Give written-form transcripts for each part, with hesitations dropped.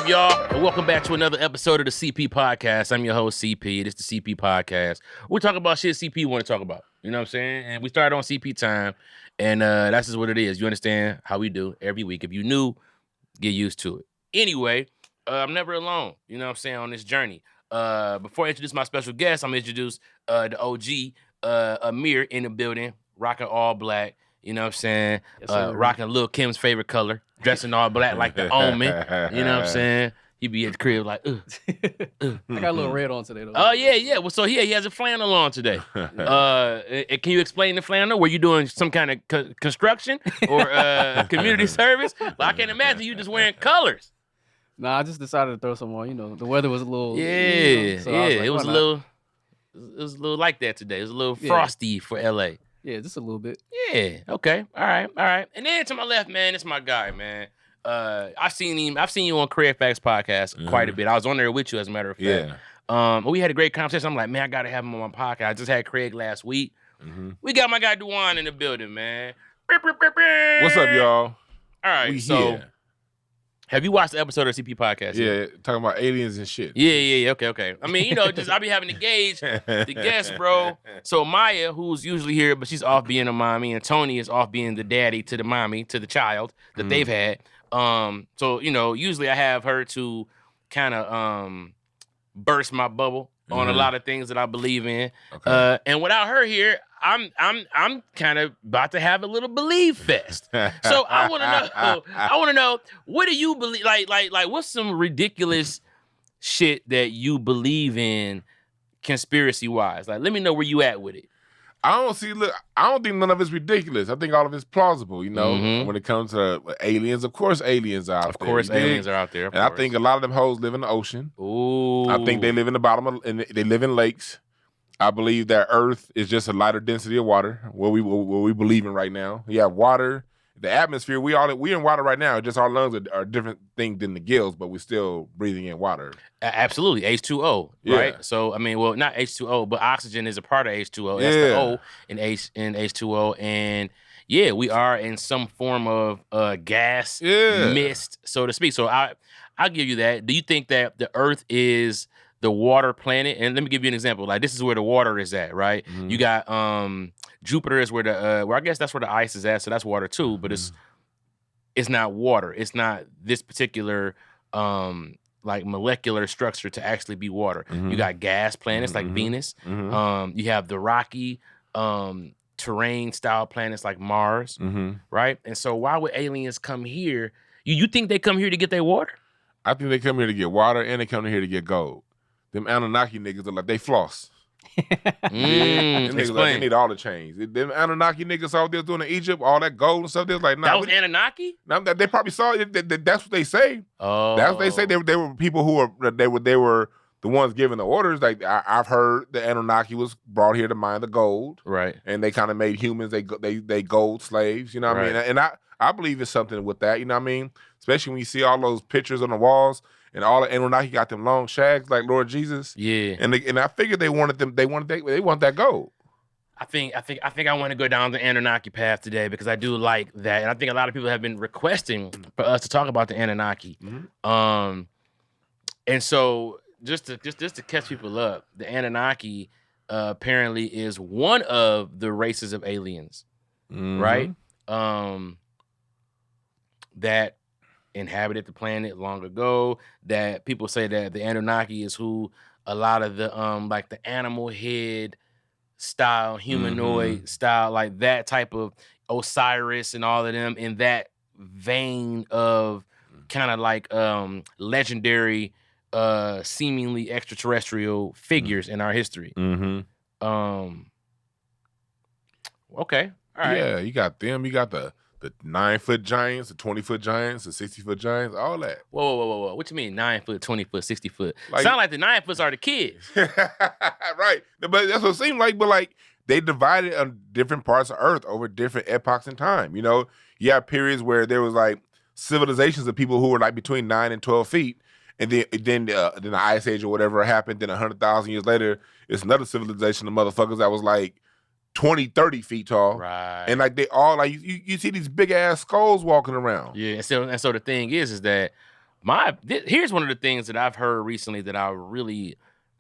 y'all? And welcome back to another episode of the CP Podcast. I'm your host, CP. This is the CP Podcast. We talk about shit CP want to talk about. You know what I'm saying? And we started on CP time, and that's just what it is. You understand how we do every week. If you new, get used to it. Anyway, I'm never alone. You know what I'm saying, on this journey. Before I introduce my special guest, I'm going to introduce the OG, Amir, in the building, rocking all black. You know what I'm saying? Yes, rocking Lil' Kim's favorite color, dressing all black like the Omen. You know what I'm saying? He be at the crib like, I got a little red on today, though. Oh, yeah. Well, so he has a flannel on today. Can you explain the flannel? Were you doing some kind of construction or community service? Like, I can't imagine you just wearing colors. Nah, I just decided to throw some on. You know, the weather was a little... So like, it was a little like that today. It was a little frosty for LA. Yeah, just a little bit. Yeah. Okay. All right. And then to my left, man, it's my guy, man. I've seen you on Career Facts podcast quite a bit. I was on there with you, as a matter of fact. Yeah. We had a great conversation. I'm like, man, I gotta have him on my podcast. I just had Craig last week. Mm-hmm. We got my guy Dwann in the building, man. What's up, y'all? All right. So, have you watched the episode of CP podcast? Yeah, talking about aliens and shit. Yeah. Okay. I mean, you know, just I be having to gauge the guests, bro. So Maya, who's usually here, but she's off being a mommy, and Tony is off being the daddy to the mommy, to the child that they've had. So, you know, usually I have her to kind of burst my bubble on a lot of things that I believe in. Okay. And without her here, I'm kind of about to have a little belief fest. So I want to know, what do you believe? Like, what's some ridiculous shit that you believe in, conspiracy wise? Like, let me know where you at with it. I don't think none of it's ridiculous. I think all of it's plausible, you know, when it comes to aliens. Of course, aliens are out there. Of course, aliens are out there. And I think a lot of them hoes live in the ocean. Ooh. I think they live in the bottom and they live in lakes. I believe that Earth is just a lighter density of water, what we believe in right now. You have water, the atmosphere. We in water right now. Just our lungs are a different thing than the gills, but we're still breathing in water. Absolutely, H2O, right? Yeah. So I mean, well, not H2O, but oxygen is a part of H2O. That's the O in H2O, and yeah, we are in some form of gas mist, so to speak. So I'll give you that. Do you think that the Earth is the water planet? And let me give you an example. Like, this is where the water is at, right? Mm-hmm. You got Jupiter is where well, I guess that's where the ice is at, so that's water too, but it's not water. It's not this particular like molecular structure to actually be water. You got gas planets like Venus. You have the rocky terrain style planets like Mars, right? And so why would aliens come here? You think they come here to get their water? I think they come here to get water, and they come here to get gold. Them Anunnaki niggas are like, they floss. Niggas like, they need all the chains. Them Anunnaki niggas out there doing in Egypt, all that gold and stuff. They're like, nah. That was Anunnaki? Nah, they probably saw it. That's what they say. Oh, that's what they say. They were people who were the ones giving the orders. Like, I've heard the Anunnaki was brought here to mine the gold, right? And they kind of made humans they gold slaves. You know what I mean? And I believe it's something with that. You know what I mean? Especially when you see all those pictures on the walls. And all the Anunnaki got them long shags like Lord Jesus. Yeah. And I figured they want that gold. I think I want to go down the Anunnaki path today because I do like that. And I think a lot of people have been requesting for us to talk about the Anunnaki. And so just to catch people up, the Anunnaki apparently is one of the races of aliens, right? That inhabited the planet long ago. That people say that the Anunnaki is who a lot of the like the animal head style, humanoid style, like that type of Osiris and all of them in that vein of kind of like legendary seemingly extraterrestrial figures in our history. Okay. All right. Yeah, you got them, you got the 9-foot giants, the 20-foot giants, the 60-foot giants, all that. Whoa. What you mean 9 foot, 20 foot, 60 foot? Like, sound like the 9 foots are the kids. Right. But that's what it seemed like. But like, they divided on different parts of Earth over different epochs in time. You know, you have periods where there was like civilizations of people who were like between 9 and 12 feet. And then the Ice Age or whatever happened. Then 100,000 years later, it's another civilization of motherfuckers that was like 20, 30 feet tall. Right. And like they all like you see these big ass skulls walking around. Yeah. And so the thing is that Here's one of the things that I've heard recently that I really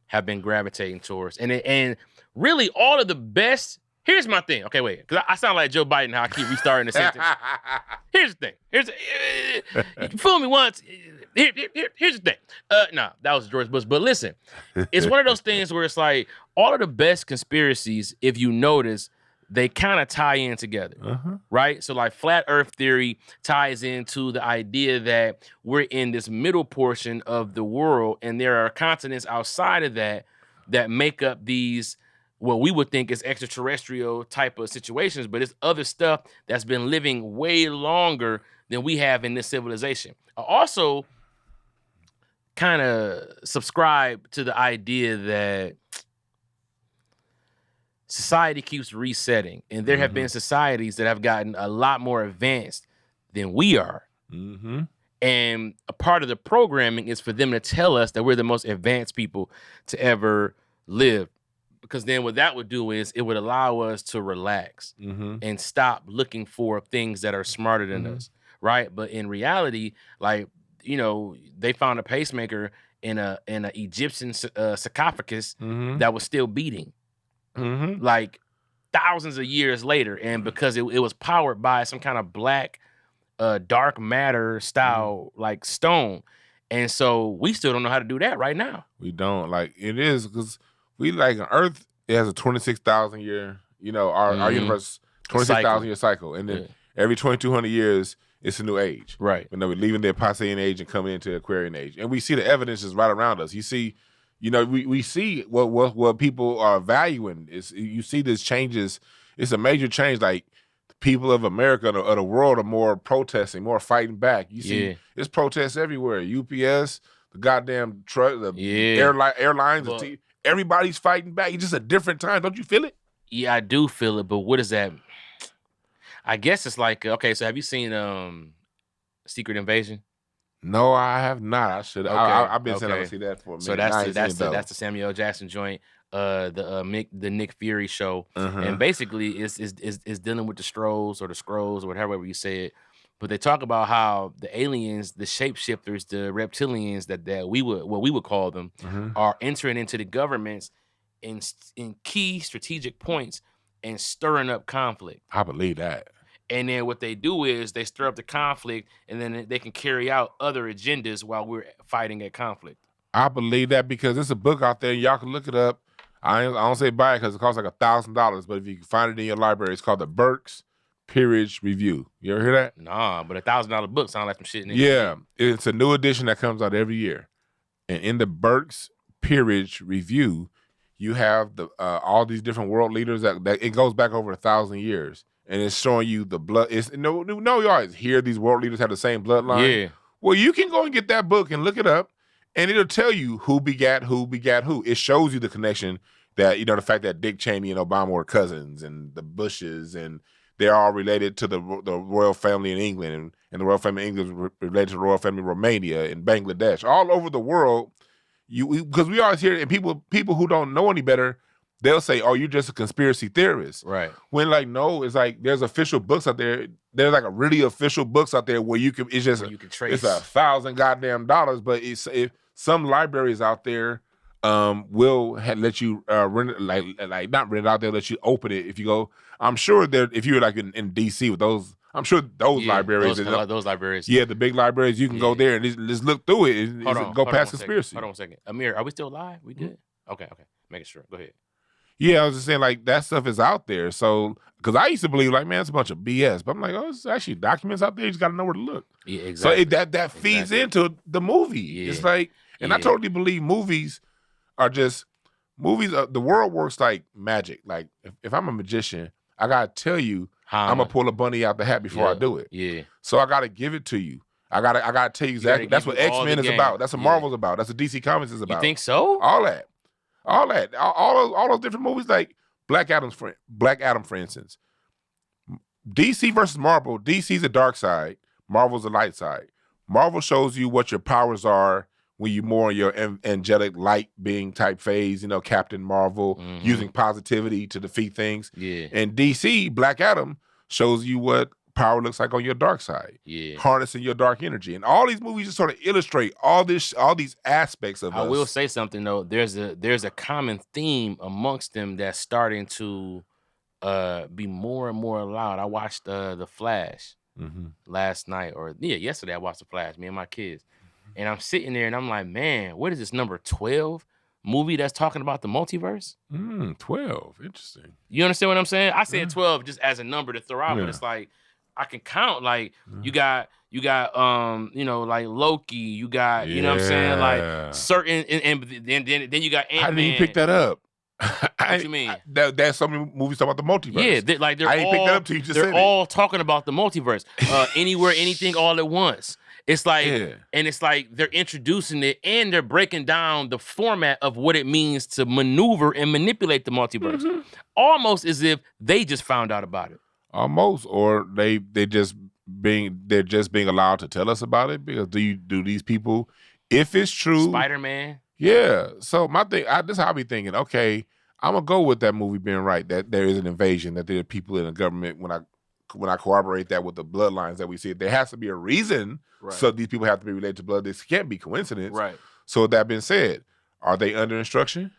have been gravitating towards, and really all of the best. Here's my thing. Okay, wait, because I sound like Joe Biden. How I keep restarting the sentence. Here's the thing. You fool me once. Here's the thing. No, that was George Bush. But listen, it's one of those things where it's like all of the best conspiracies, if you notice, they kind of tie in together, right? So like flat earth theory ties into the idea that we're in this middle portion of the world and there are continents outside of that make up these, what we would think is extraterrestrial type of situations, but it's other stuff that's been living way longer than we have in this civilization. I also kind of subscribe to the idea that society keeps resetting, and there have been societies that have gotten a lot more advanced than we are. And a part of the programming is for them to tell us that we're the most advanced people to ever live. Because then what that would do is it would allow us to relax and stop looking for things that are smarter than us, right? But in reality, like, you know, they found a pacemaker in a Egyptian sarcophagus that was still beating. Like thousands of years later, and because it was powered by some kind of black dark matter style like stone, and so we still don't know how to do that right now. We don't. Like, it is because we like Earth. It has a 26,000 year. You know, our universe 26,000 year cycle, and then every 2,200 years it's a new age. Right. You know, we're leaving the Piscean age and coming into Aquarian age, and we see the evidence is right around us. You see. You know, we see what people are valuing. You see this changes. It's a major change. Like the people of America or the world are more protesting, more fighting back. You see, it's protests everywhere. UPS, the goddamn truck, the airlines, everybody's fighting back. It's just a different time. Don't you feel it? Yeah, I do feel it. But what is that? I guess it's like, okay, so have you seen Secret Invasion? No, I have not. I should. Okay. I've been saying I would see that for a minute. So that's the Samuel L. Jackson joint, the Nick Fury show, and basically is dealing with the Strolls or the Scrolls or however you say it. But they talk about how the aliens, the shapeshifters, the reptilians that we would call them, are entering into the governments in key strategic points and stirring up conflict. I believe that. And then what they do is they stir up the conflict, and then they can carry out other agendas while we're fighting a conflict. I believe that because there's a book out there. Y'all can look it up. I don't say buy it because it costs like $1,000, but if you can find it in your library, it's called the Burke's Peerage Review. You ever hear that? Nah, but $1,000 book sounds like some shit in it. Yeah, it's a new edition that comes out every year. And in the Burke's Peerage Review, you have the all these different world leaders that it goes back over 1,000 years. And it's showing you the blood. You always hear these world leaders have the same bloodline. Yeah. Well, you can go and get that book and look it up, and it'll tell you who begat who. It shows you the connection that, you know, the fact that Dick Cheney and Obama were cousins, and the Bushes, and they're all related to the royal family in England, and the royal family in England is related to the royal family in Romania and Bangladesh, all over the world. Because we always hear it, and people who don't know any better, they'll say, "Oh, you're just a conspiracy theorist." Right. When like, no, it's like there's official books out there. There's like a really official books out there where you can. It's just you can trace. It's $1,000 goddamn dollars, but if some libraries out there will let you rent it, like not rent it out there, let you open it if you go. I'm sure that if you're like in DC with those, I'm sure those libraries, those libraries, the big libraries, you can go there and just look through it and go past conspiracy. Hold on 1 second, Amir, are we still live? We good? Okay, making sure. Go ahead. Yeah, I was just saying, like, that stuff is out there. So, because I used to believe, like, man, it's a bunch of BS. But I'm like, oh, it's actually documents out there. You just got to know where to look. Yeah, exactly. So that feeds into the movie. Yeah. It's like, and I totally believe movies are just, the world works like magic. Like, if I'm a magician, I got to tell you, I'm going to pull a bunny out the hat before I do it. Yeah. So I got to give it to you. I gotta tell you exactly. That's what X-Men is about. That's what Marvel's about. That's what DC Comics is about. You think so? All that. All those different movies, like Black Adam, for instance. DC versus Marvel. DC's the dark side. Marvel's the light side. Marvel shows you what your powers are when you're more in your angelic light being type phase. You know, Captain Marvel using positivity to defeat things. Yeah. And DC, Black Adam shows you what power looks like on your dark side. Yeah. Harnessing your dark energy. And all these movies just sort of illustrate all these aspects of us. I will say something though. There's a common theme amongst them that's starting to be more and more loud. I watched The Flash last night, or yesterday I watched The Flash, me and my kids. And I'm sitting there and I'm like, man, what is this number 12 movie that's talking about the multiverse? 12. Interesting. You understand what I'm saying? I said 12 just as a number to throw out, but it's like I can count. Like you got like Loki, you got, you know what I'm saying? Like certain and then you got Ant-Man. How did you pick that up? What you mean? There's so many movies talking about the multiverse. Yeah, they're I didn't pick that up till you just said it. They're all talking about the multiverse. Anywhere, anything, all at once. It's like, and it's like they're introducing it and they're breaking down the format of what it means to maneuver and manipulate the multiverse. Almost as if they just found out about it. Almost, or they're just being allowed to tell us about it. Because do these people, if it's true, Spider-Man. Yeah. So my thing, this is how I be thinking. Okay, I'm gonna go with that movie being right. That there is an invasion. That there are people in the government. When I corroborate that with the bloodlines that we see, there has to be a reason. Right. So these people have to be related to blood. This can't be coincidence. Right. So with that being said, are they under instruction?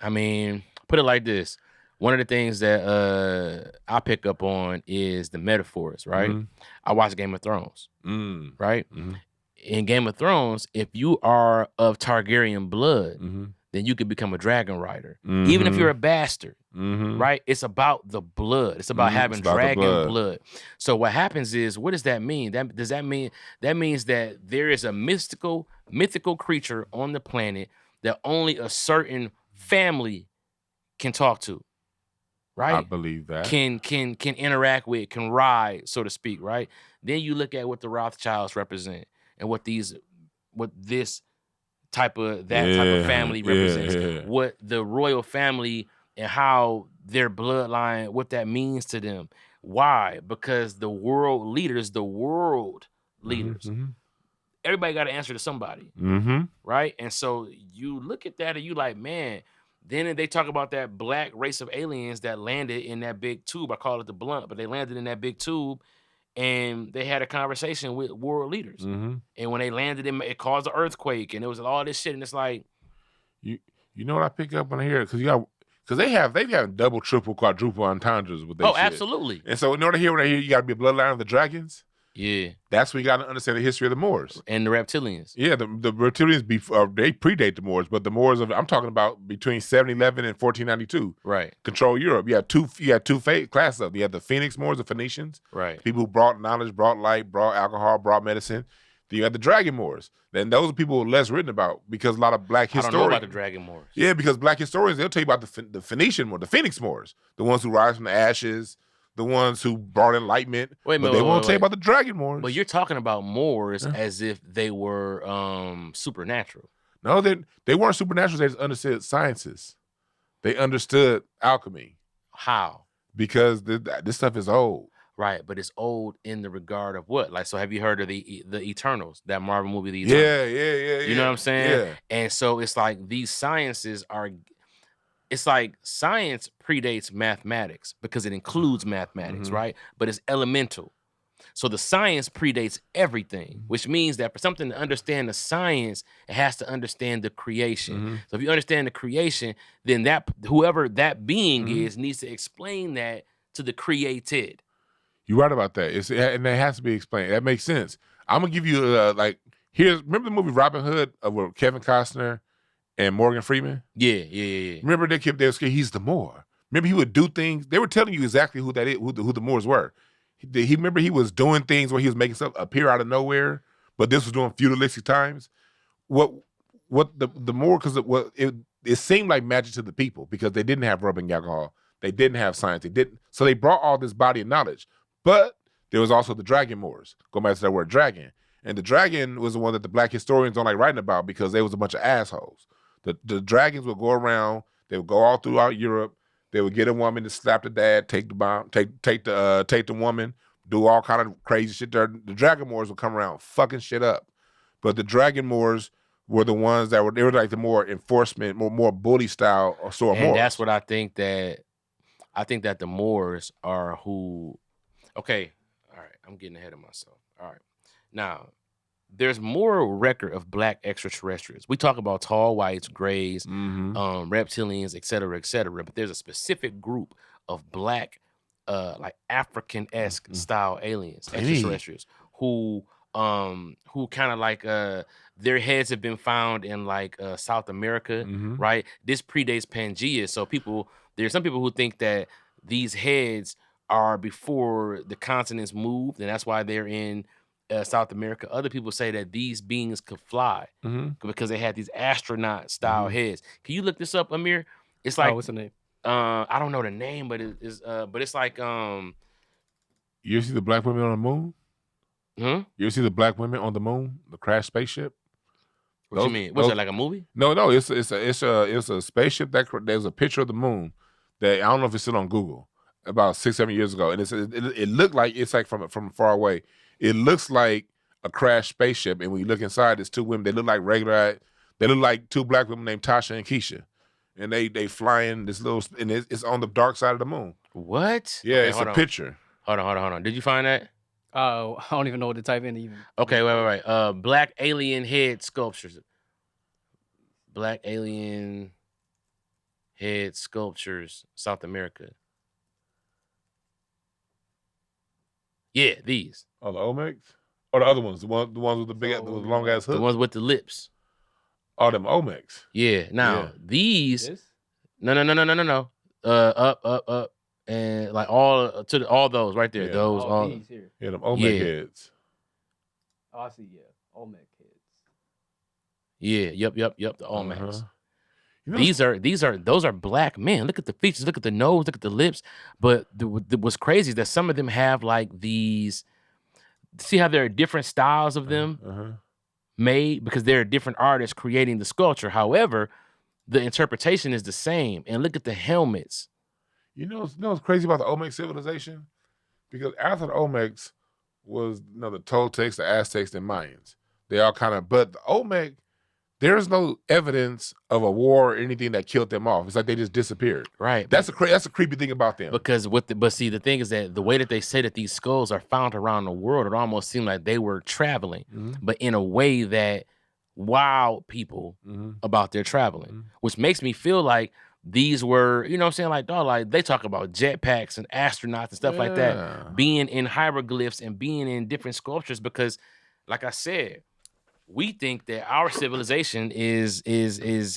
I mean, put it like this. One of the things that I pick up on is the metaphors, right? I watch Game of Thrones, right? In Game of Thrones, if you are of Targaryen blood, then you can become a dragon rider. Even if you're a bastard, right? It's about the blood. It's about having dragon blood. So what happens is, what does that mean? That means that there is a mythical creature on the planet that only a certain family can talk to. Right? I believe that. Can interact with, can ride, so to speak, right? Then you look at what the Rothschilds represent and what this type of family represents. What the royal family and how their bloodline, what that means to them. Why? Because the world leaders, everybody got to answer to somebody, right? And so you look at that and you like, man. Then they talk about that black race of aliens that landed in that big tube. I call it the blunt, but they landed in that big tube, and they had a conversation with world leaders. And when they landed, it caused an earthquake, and it was all this shit. And it's like, you know what I pick up on here, because they have double, triple, quadruple entendres with their shit. Absolutely. And so in order to hear you got to be a bloodline of the dragons. Yeah, that's when you got to understand the history of the Moors and the reptilians. Yeah, the reptilians they predate the Moors, but the Moors I'm talking about between 711 and 1492. Right, control Europe. You had two classes of them. You had the Phoenix Moors, the Phoenicians. Right, people who brought knowledge, brought light, brought alcohol, brought medicine. Then you had the Dragon Moors. Then those are people less written about because a lot of black historians. I don't know about the Dragon Moors. Yeah, because black historians they'll tell you about the Phoenician Moors, the Phoenix Moors, the ones who rise from the ashes. The ones who brought enlightenment, but they won't tell you about the Dragon Moors. But you're talking about Moors as if they were supernatural. No, they weren't supernatural. They just understood sciences. They understood alchemy. How? Because this stuff is old. Right, but it's old in the regard of what? Like, so have you heard of the Eternals, that Marvel movie, The Eternals? Yeah. You know what I'm saying? Yeah. And so it's like these sciences are... It's like science predates mathematics because it includes mathematics, right? But it's elemental. So the science predates everything, which means that for something to understand the science, it has to understand the creation. So if you understand the creation, then whoever that being is needs to explain that to the created. You're right about that. And that has to be explained. That makes sense. I'm gonna give you remember the movie Robin Hood with Kevin Costner and Morgan Freeman? Yeah. Remember they were scared he's the Moor. Remember he would do things. They were telling you exactly who that is, who the Moors were. Remember he was doing things where he was making stuff appear out of nowhere, but this was during feudalistic times. What the Moor, because it seemed like magic to the people because they didn't have rubbing alcohol, they didn't have science, so they brought all this body of knowledge. But there was also the Dragon Moors. Go back to that word dragon. And the dragon was the one that the black historians don't like writing about because they was a bunch of assholes. The dragons would go around. They would go all throughout Europe. They would get a woman to slap the dad, take the bomb, take the woman, do all kind of crazy shit there. The Dragon Moors would come around fucking shit up. But the Dragon Moors were the ones they were like the more enforcement, more bully style sort of Moors. And that's what I think that I think that the Moors are who. Okay, all right. I'm getting ahead of myself. All right, now there's more record of black extraterrestrials. We talk about tall whites, grays, reptilians, et cetera, but there's a specific group of black, like African-esque style aliens, extraterrestrials, who kind of like their heads have been found in like South America, right? This predates Pangea, so there's some people who think that these heads are before the continents moved, and that's why they're in South America. Other people say that these beings could fly because they had these astronaut style heads. Can you look this up, Amir? It's like, what's the name? I don't know the name, but it's like You see the black women on the moon? You see the black women on the moon, the crashed spaceship? What you mean? What's that, like a movie? No, it's a spaceship that there's a picture of the moon that I don't know if it's still on Google about 6-7 years ago, and it looked like it's like from far away. It looks like a crashed spaceship, and when you look inside, there's two women. They look like they look like two black women named Tasha and Keisha, and they flying this little, and it's on the dark side of the moon. What? Yeah, okay, it's a picture. Hold on. Did you find that? I don't even know what to type in even. Okay, wait. Black alien head sculptures. Black alien head sculptures, South America. Yeah, these. Oh, the Olmecs? Or the other ones? The ones with the big, the long ass hook? The ones with the lips. Oh, them Olmecs. Yeah. Now these. This? No. Up, and like all those right there. Yeah. Those all. These here. Yeah, them Olmec heads. Oh, I see. Yeah, Olmec heads. Yeah. Yep. The Olmecs. Those are black men. Look at the features, look at the nose, look at the lips. But what's crazy is that some of them have like these. See how there are different styles of them made because there are different artists creating the sculpture. However, the interpretation is the same. And look at the helmets. You know what's crazy about the Olmec civilization? Because after the Olmecs was the Toltecs, the Aztecs, and Mayans. They all but the Olmec. There's no evidence of a war or anything that killed them off. It's like they just disappeared. Right. That's a creepy thing about them. Because but see, the thing is that the way that they say that these skulls are found around the world, it almost seemed like they were traveling, but in a way that wowed people about their traveling, which makes me feel like these were, you know what I'm saying? Like, dog, like they talk about jetpacks and astronauts and stuff like that, being in hieroglyphs and being in different sculptures because, like I said, we think that our civilization is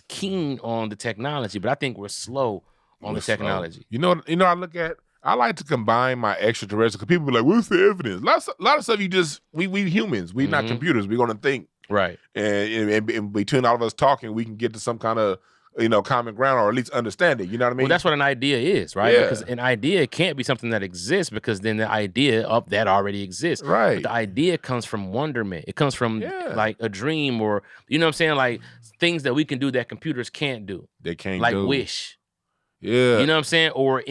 keen on the technology, but I think we're slow on the technology. Slow. You know, I like to combine my extraterrestrial because people be like, what's the evidence? A lot of stuff we humans, we not computers, we're gonna think. Right. And between all of us talking, we can get to some kind of common ground or at least understanding. You know what I mean? Well, that's what an idea is, right? Yeah. Because an idea can't be something that exists because then the idea of that already exists. Right. But the idea comes from wonderment. It comes from like a dream or, you know what I'm saying? Like things that we can do that computers can't do. They can't like do. Like wish. Yeah. You know what I'm saying? Or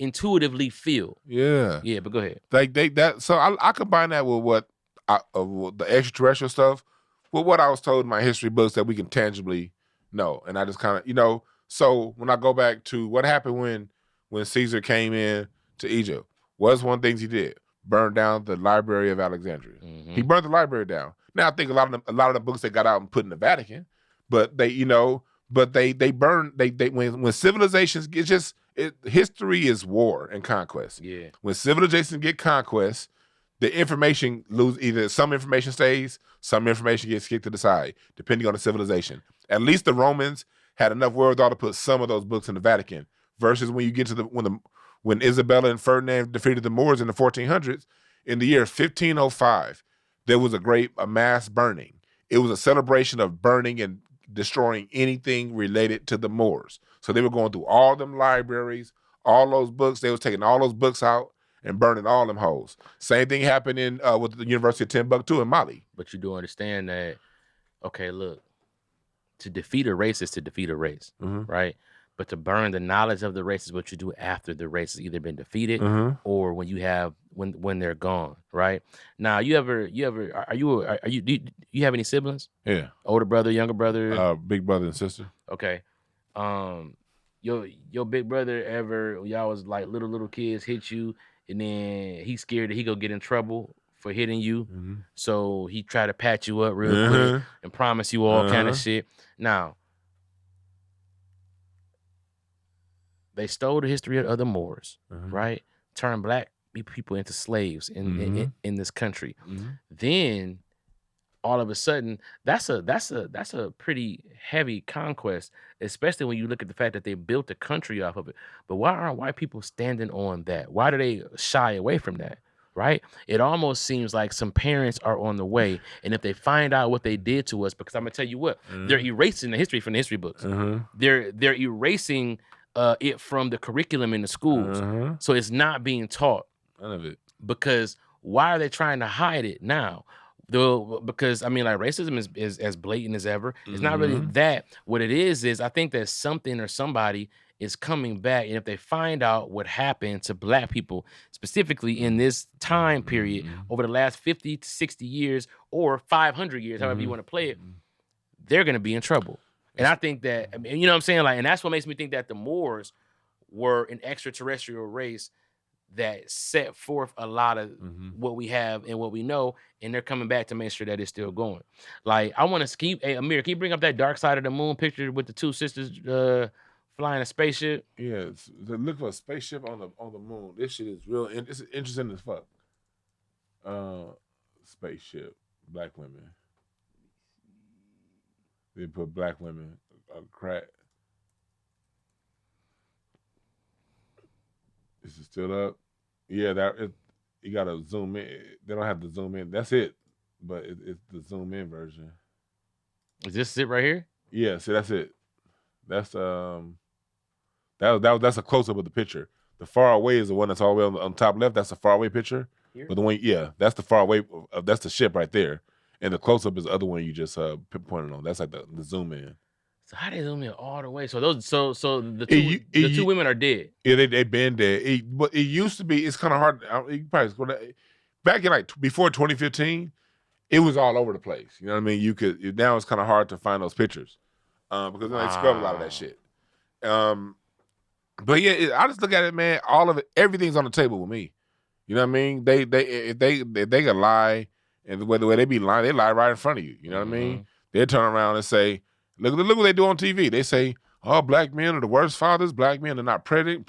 intuitively feel. Yeah. Yeah, but go ahead. Like so I combine that with with the extraterrestrial stuff with what I was told in my history books that we can tangibly know. And I just kind of, so when I go back to what happened when Caesar came in to Egypt, what's one of the things he did? Burned down the Library of Alexandria. He burned the library down. Now I think a lot of the books they got out and put in the Vatican, but they burned when civilizations history is war and conquest. Yeah. When civilizations get conquest, the information either some information stays, some information gets kicked to the side, depending on the civilization. At least the Romans had enough wherewithal to put some of those books in the Vatican. Versus when you get to when Isabella and Ferdinand defeated the Moors in the 1400s, in the year 1505, there was a mass burning. It was a celebration of burning and destroying anything related to the Moors. So they were going through all them libraries, all those books. They was taking all those books out and burning all them hoes. Same thing happened in with the University of Timbuktu in Mali. But you do understand that, okay, look, to defeat a race is to defeat a race, right? But to burn the knowledge of the race is what you do after the race has either been defeated or when when they're gone, right? Now, do you have any siblings? Yeah. Older brother, younger brother? Big brother and sister. Okay. your big brother ever, y'all was like little kids, hit you, and then he's scared that he go get in trouble for hitting you, so he try to patch you up real quick and promise you all kind of shit. Now, they stole the history of the Moors, right? Turned black people into slaves in this country. Then all of a sudden, that's a pretty heavy conquest, especially when you look at the fact that they built a country off of it. But why aren't white people standing on that? Why do they shy away from that? Right? It almost seems like some parents are on the way, and if they find out what they did to us, because I'm gonna tell you what, they're erasing the history from the history books. They're erasing it from the curriculum in the schools, so it's not being taught. None of it. Because why are they trying to hide it now? Because I mean, like, racism is as blatant as ever. It's not really that. What it is I think that something or somebody is coming back, and if they find out what happened to black people specifically in this time period over the last 50 to 60 years or 500 years, however you want to play it, they're gonna be in trouble. And I think that, I mean, you know what I'm saying? Like, and that's what makes me think that the Moors were an extraterrestrial race that set forth a lot of what we have and what we know, and they're coming back to make sure that it's still going. Like, I want to keep, hey, Amir, can you bring up that Dark Side of the Moon picture with the two sisters flying a spaceship? Yeah, look for a spaceship on the moon. This shit is real. It's interesting as fuck. Spaceship, black women. They put black women, crack. Is it still up? Yeah, you gotta zoom in. They don't have to zoom in. That's it, but it's the zoom in version. Is this it right here? Yeah, see, that's it. That's that's a close up of the picture. The far away is the one that's all the way on the top left. That's the far away picture. Here? But the one, yeah, that's the far away. That's the ship right there, and the close up is the other one you just pointed on. That's like the zoom in. So how they zoom in all the way? So the two women are dead. Yeah, they been dead. But it used to be. It's kind of hard. You probably back in like before 2015, it was all over the place. You know what I mean? You could now it's kind of hard to find those pictures because they scrub a lot of that shit. But yeah, I just look at it, man. All of it, everything's on the table with me. You know what I mean? If they could lie, and the way they be lying, they lie right in front of you. You know what I mean? They turn around and say, Look what they do on TV. They say, oh, black men are the worst fathers. Black men are not present.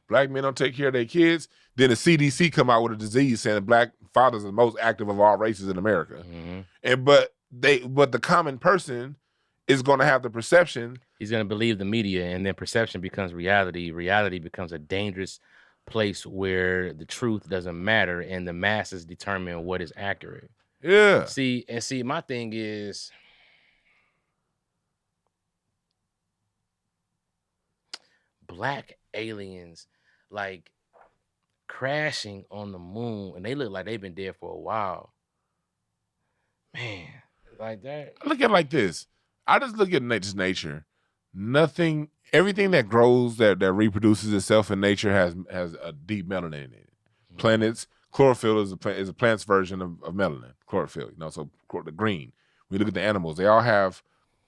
Black men don't take care of their kids. Then the CDC come out with a disease saying black fathers are the most active of all races in America. But the common person is going to have the perception. He's going to believe the media, and then perception becomes reality. Reality becomes a dangerous place where the truth doesn't matter, and the masses determine what is accurate. Yeah. See, my thing is, black aliens like crashing on the moon, and they look like they've been dead for a while. Man, like that. I look at it like this. I just look at just nature. Everything that grows, that reproduces itself in nature has a deep melanin in it. Planets, chlorophyll is a plant's version of melanin. Chlorophyll, so the green. We look at the animals; they all have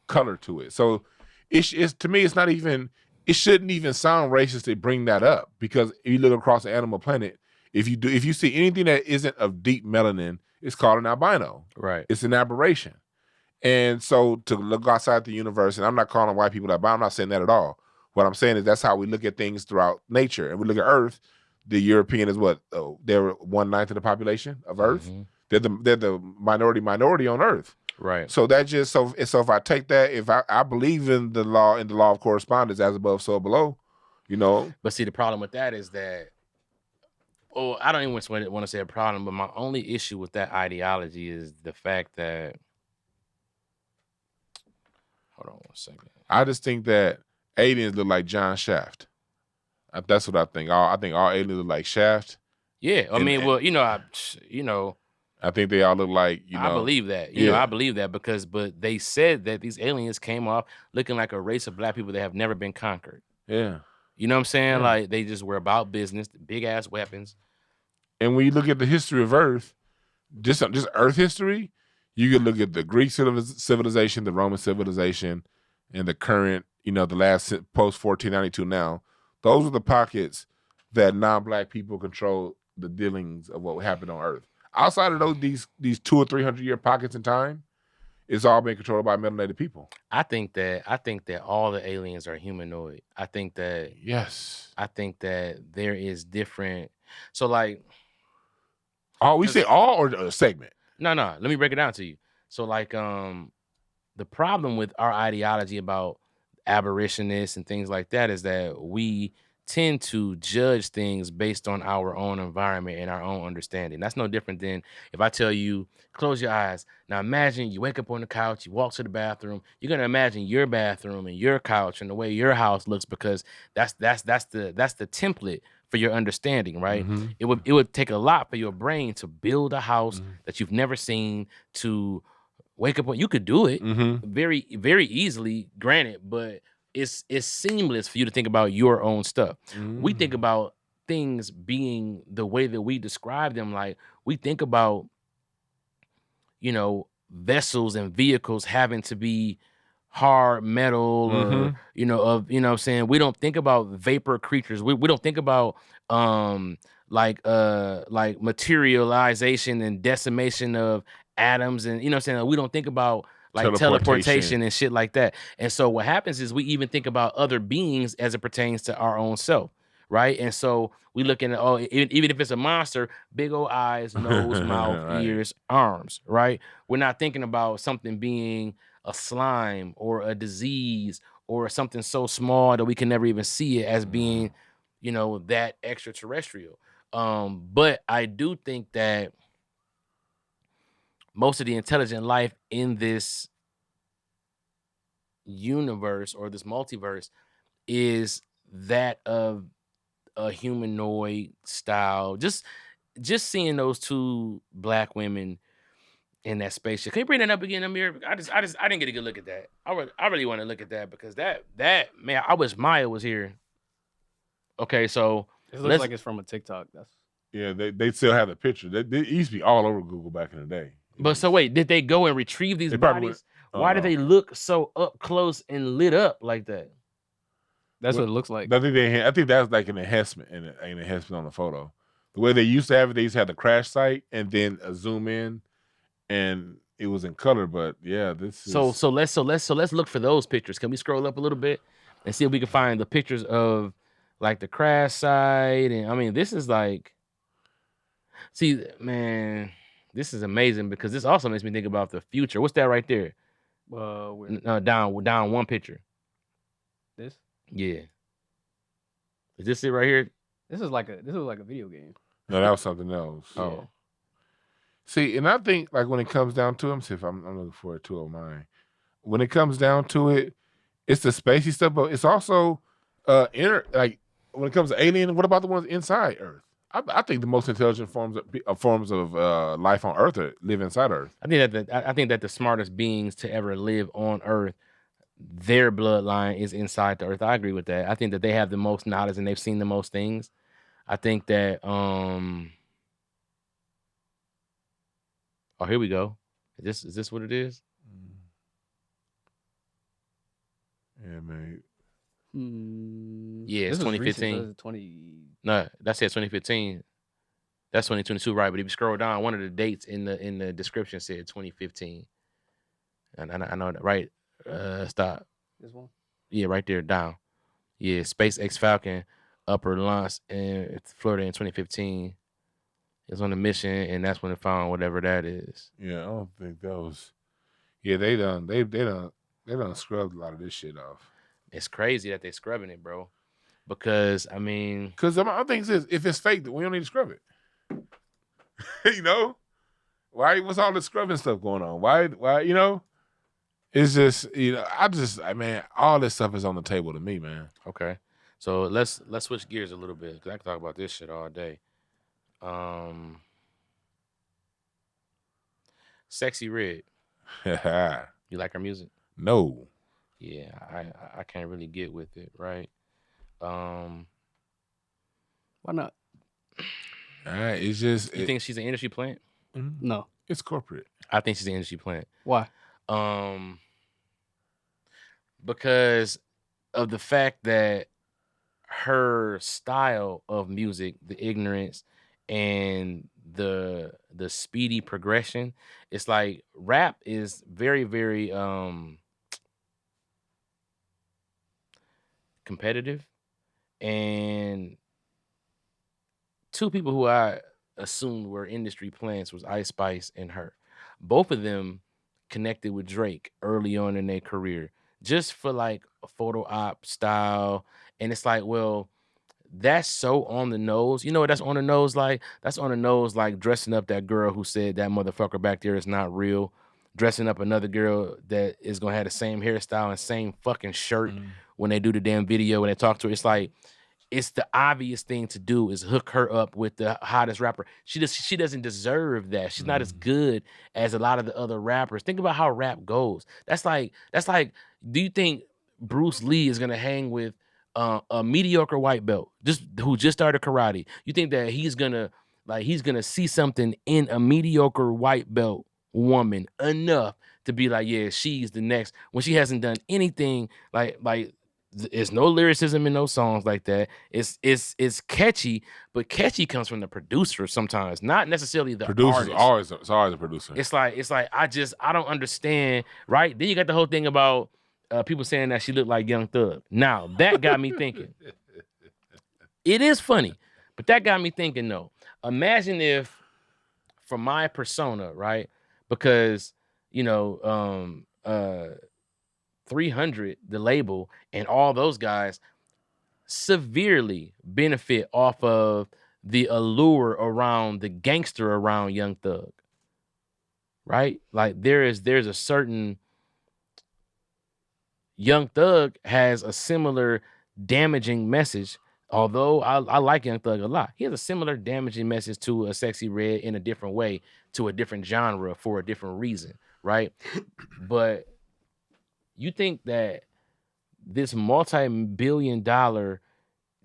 color to it. So it's to me, it's not even. It shouldn't even sound racist to bring that up, because if you look across the animal planet, if you see anything that isn't of deep melanin, it's called an albino. Right. It's an aberration. And so to look outside the universe, and I'm not calling white people albino, I'm not saying that at all. What I'm saying is that's how we look at things throughout nature. And we look at Earth, the European is what? They're 1/9 of the population of Earth. They're the minority on Earth. Right. So that just so if I take that, if I believe in the law of correspondence, as above, so below, But see, the problem with that is that, I don't even want to say a problem, but my only issue with that ideology is the fact that, hold on 1 second. I just think that aliens look like John Shaft. That's what I think. I think all aliens look like Shaft. Yeah, I mean, I think they all look like, I believe that. I believe that but they said that these aliens came off looking like a race of black people that have never been conquered. Yeah. You know what I'm saying? Yeah. Like, they just were about business, big ass weapons. And when you look at the history of Earth, just Earth history, you can look at the Greek civilization, the Roman civilization, and the current, the last post 1492 now, those are the pockets that non-black people control the dealings of what happened on Earth. Outside of these 200 or 300 year pockets in time, it's all been controlled by melanated people. I think that all the aliens are humanoid. I think that there is different. So like, we say all or a segment. No. Let me break it down to you. So like, the problem with our ideology about abolitionists and things like that is that we tend to judge things based on our own environment and our own understanding. That's no different than if I tell you, close your eyes. Now imagine you wake up on the couch, you walk to the bathroom. You're gonna imagine your bathroom and your couch and the way your house looks because that's the template for your understanding, right? Mm-hmm. It would take a lot for your brain to build a house that you've never seen, to wake up. You could do it very, very easily, granted, but it's seamless for you to think about your own stuff. We think about things being the way that we describe them. Like we think about, vessels and vehicles having to be hard metal or, what I'm saying? We don't think about vapor creatures. We don't think about like materialization and decimation of atoms and what I'm saying? We don't think about like teleportation and shit like that. And so what happens is we even think about other beings as it pertains to our own self, right? And so we look at even if it's a monster, big old eyes, nose, mouth, right. ears, arms, right? We're not thinking about something being a slime or a disease or something so small that we can never even see it as being, that extraterrestrial. But I do think that most of the intelligent life in this universe or this multiverse is that of a humanoid style. Just seeing those two black women in that spaceship. Can you bring that up again, Amir? I didn't get a good look at that. I really want to look at that because that man, I wish Maya was here. Okay, so it looks like it's from a TikTok. Yeah, they still have the picture. They used to be all over Google back in the day. But so wait, did they go and retrieve these bodies? Why do they look so up close and lit up like that? That's what it looks like. I think that's like an enhancement on the photo. The way they used to have it, they used to have the crash site and then a zoom in, and it was in color. But yeah, this is so let's look for those pictures. Can we scroll up a little bit and see if we can find the pictures of like the crash site? And I mean, this is like, see, man, this is amazing because this also makes me think about the future. What's that right there? Down one picture. This? Yeah. Is this it right here? This was like a video game. No, that was something else. Oh. Yeah. See, and I think like when it comes down to them, see if I'm looking for it too of mine. When it comes down to it, it's the spacey stuff, but it's also inner. Like when it comes to alien, what about the ones inside Earth? I think the most intelligent forms of life on Earth live inside Earth. I think that the smartest beings to ever live on Earth, their bloodline is inside the Earth. I agree with that. I think that they have the most knowledge and they've seen the most things. I think that oh, here we go. Is this what it is? Yeah, mate. Yeah, it's 2015. No, that's it. 2015. That's 2022, right? But if you scroll down, one of the dates in the description said 2015. And I know that, right? Stop. This one? Yeah, right there, down. Yeah, SpaceX Falcon upper launch in Florida in 2015. It's on a mission, and that's when it found whatever that is. Yeah, I don't think that was. Yeah, they done scrubbed a lot of this shit off. It's crazy that they scrubbing it, bro. Because I mean, I think if it's fake, we don't need to scrub it. Why? What's all this scrubbing stuff going on? Why? It's just all this stuff is on the table to me, man. Okay, so let's switch gears a little bit because I can talk about this shit all day. Sexy Red. You like her music? No. Yeah, I can't really get with it, right? Why not? It's just. You think she's an industry plant? No, it's corporate. I think she's an industry plant. Why? Because of the fact that her style of music, the ignorance and the speedy progression, it's like rap is very, very competitive. And two people who I assumed were industry plants was Ice Spice and her. Both of them connected with Drake early on in their career, just for like a photo op style. And it's like, well, that's so on the nose. You know what that's on the nose like? That's on the nose like dressing up that girl who said that motherfucker back there is not real. Dressing up another girl that is gonna have the same hairstyle and same fucking shirt when they do the damn video and they talk to her. It's like, it's the obvious thing to do is hook her up with the hottest rapper. She doesn't deserve that. She's not as good as a lot of the other rappers. Think about how rap goes. That's like, do you think Bruce Lee is gonna hang with a mediocre white belt who just started karate? You think that he's gonna see something in a mediocre white belt woman enough to be like, yeah, she's the next, when she hasn't done anything like it's no lyricism in those songs like that. It's catchy, but catchy comes from the producer sometimes, not necessarily the Producer's artist. it's always a producer. It's like I don't understand, right? Then you got the whole thing about people saying that she looked like Young Thug. Now that got me thinking. It is funny, but that got me thinking though. Imagine if, for my persona, right? Because 300, the label, and all those guys severely benefit off of the allure around the gangster around Young Thug, right? Like there's a certain, Young Thug has a similar damaging message. Although I like Young Thug a lot, he has a similar damaging message to a Sexy Red in a different way, to a different genre for a different reason, right? But you think that this multi-billion-dollar,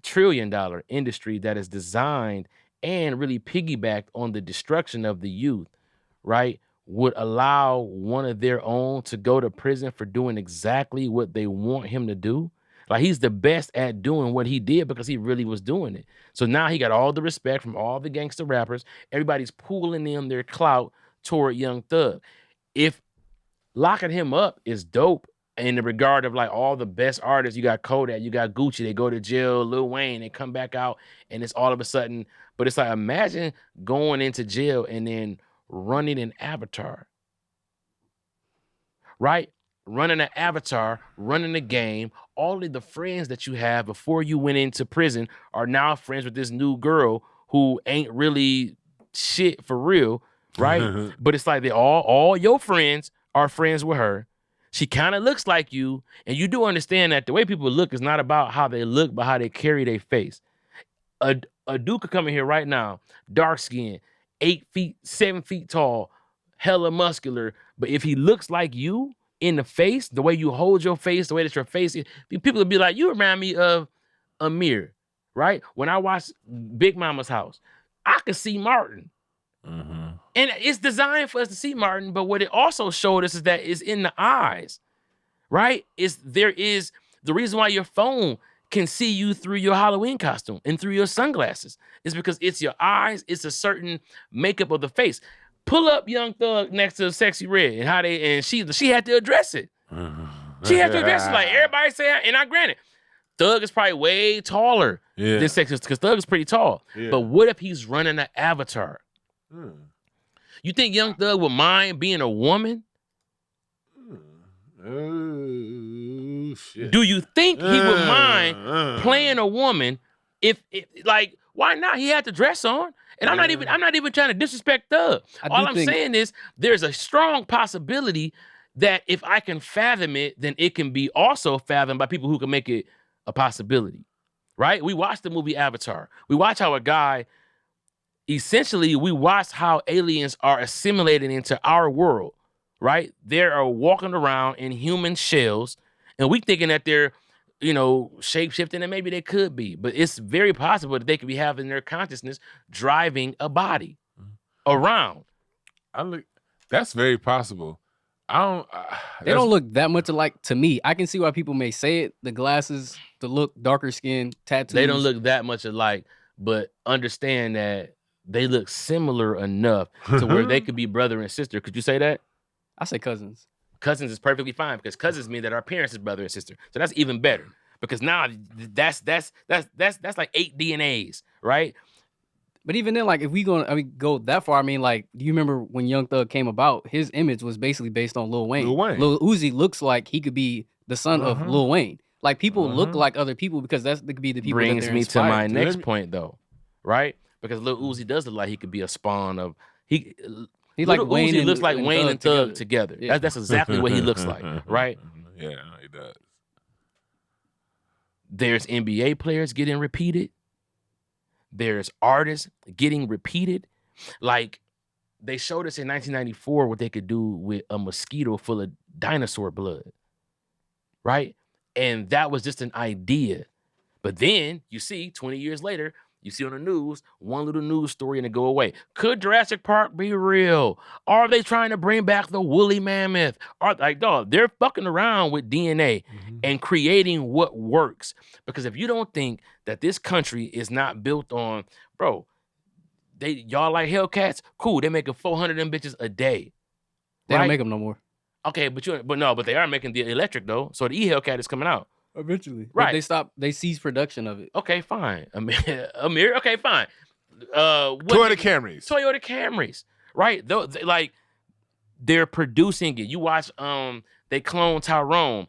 trillion-dollar industry that is designed and really piggybacked on the destruction of the youth, right, would allow one of their own to go to prison for doing exactly what they want him to do? Like, he's the best at doing what he did because he really was doing it. So now he got all the respect from all the gangster rappers. Everybody's pooling in their clout toward Young Thug. If locking him up is dope in the regard of like all the best artists, you got Kodak, you got Gucci, they go to jail, Lil Wayne, they come back out, and it's all of a sudden, but it's like, imagine going into jail and then running an avatar, right? Running an avatar, running a game. All of the friends that you have before you went into prison are now friends with this new girl who ain't really shit for real, right? But it's like they all your friends are friends with her. She kind of looks like you, and you do understand that the way people look is not about how they look, but how they carry their face. A dude could come in here right now, dark skin, 8 feet, 7 feet tall, hella muscular, but if he looks like you in the face, the way you hold your face, the way that your face is, people would be like, you remind me of Amir, right? When I watched Big Mama's House, I could see Martin. Mm-hmm. And it's designed for us to see Martin, but what it also showed us is that it's in the eyes, right? There is the reason why your phone can see you through your Halloween costume and through your sunglasses is because it's your eyes, it's a certain makeup of the face. Pull up Young Thug next to Sexy Red and how she had to address it. She had to address it like everybody say, and I granted, Thug is probably way taller than Sexy, because Thug is pretty tall. Yeah. But what if he's running an avatar? You think Young Thug would mind being a woman? Oh, shit. Do you think he would mind playing a woman if like, why not? He had the dress on. And I'm not even trying to disrespect Thug. All I'm saying is there's a strong possibility that if I can fathom it, then it can be also fathomed by people who can make it a possibility, right? We watched the movie Avatar. We watch how a guy, essentially, we watch how aliens are assimilated into our world, right? They are walking around in human shells, and we thinking that they're, shape-shifting, and maybe they could be, but it's very possible that they could be having their consciousness driving a body around. That's very possible. They don't look that much alike to me. I can see why people may say it. The glasses, the look, darker skin, tattoos. They don't look that much alike, but understand that they look similar enough to where they could be brother and sister. Could you say that? I say cousins. Cousins is perfectly fine because cousins mean that our parents is brother and sister. So that's even better because now that's like 8 DNAs, right? But even then, like if we go that far, I mean, like, do you remember when Young Thug came about? His image was basically based on Lil Wayne. Lil Uzi looks like he could be the son of Lil Wayne. Like people look like other people because that could be the people. Brings that me to my next point though, right? Because Lil Uzi does look like he could be a spawn of he like Lil Wayne Uzi looks like Wayne and Thug together. Yeah. That's exactly what he looks like, right? Yeah, he does. There's NBA players getting repeated. There's artists getting repeated. Like they showed us in 1994 what they could do with a mosquito full of dinosaur blood, right? And that was just an idea. But then you see 20 years later, you see on the news, one little news story and it go away. Could Jurassic Park be real? Are they trying to bring back the woolly mammoth? They're fucking around with DNA and creating what works. Because if you don't think that this country is not built on, bro, y'all like Hellcats? Cool, they making 400 of them bitches a day. They don't make them no more. Okay, but they are making the electric though. So the E-Hellcat is coming out. Eventually. Right. But they ceased production of it. Okay, fine. Amir, okay, fine. Toyota Camrys, right? They're producing it. You watch, they clone Tyrone.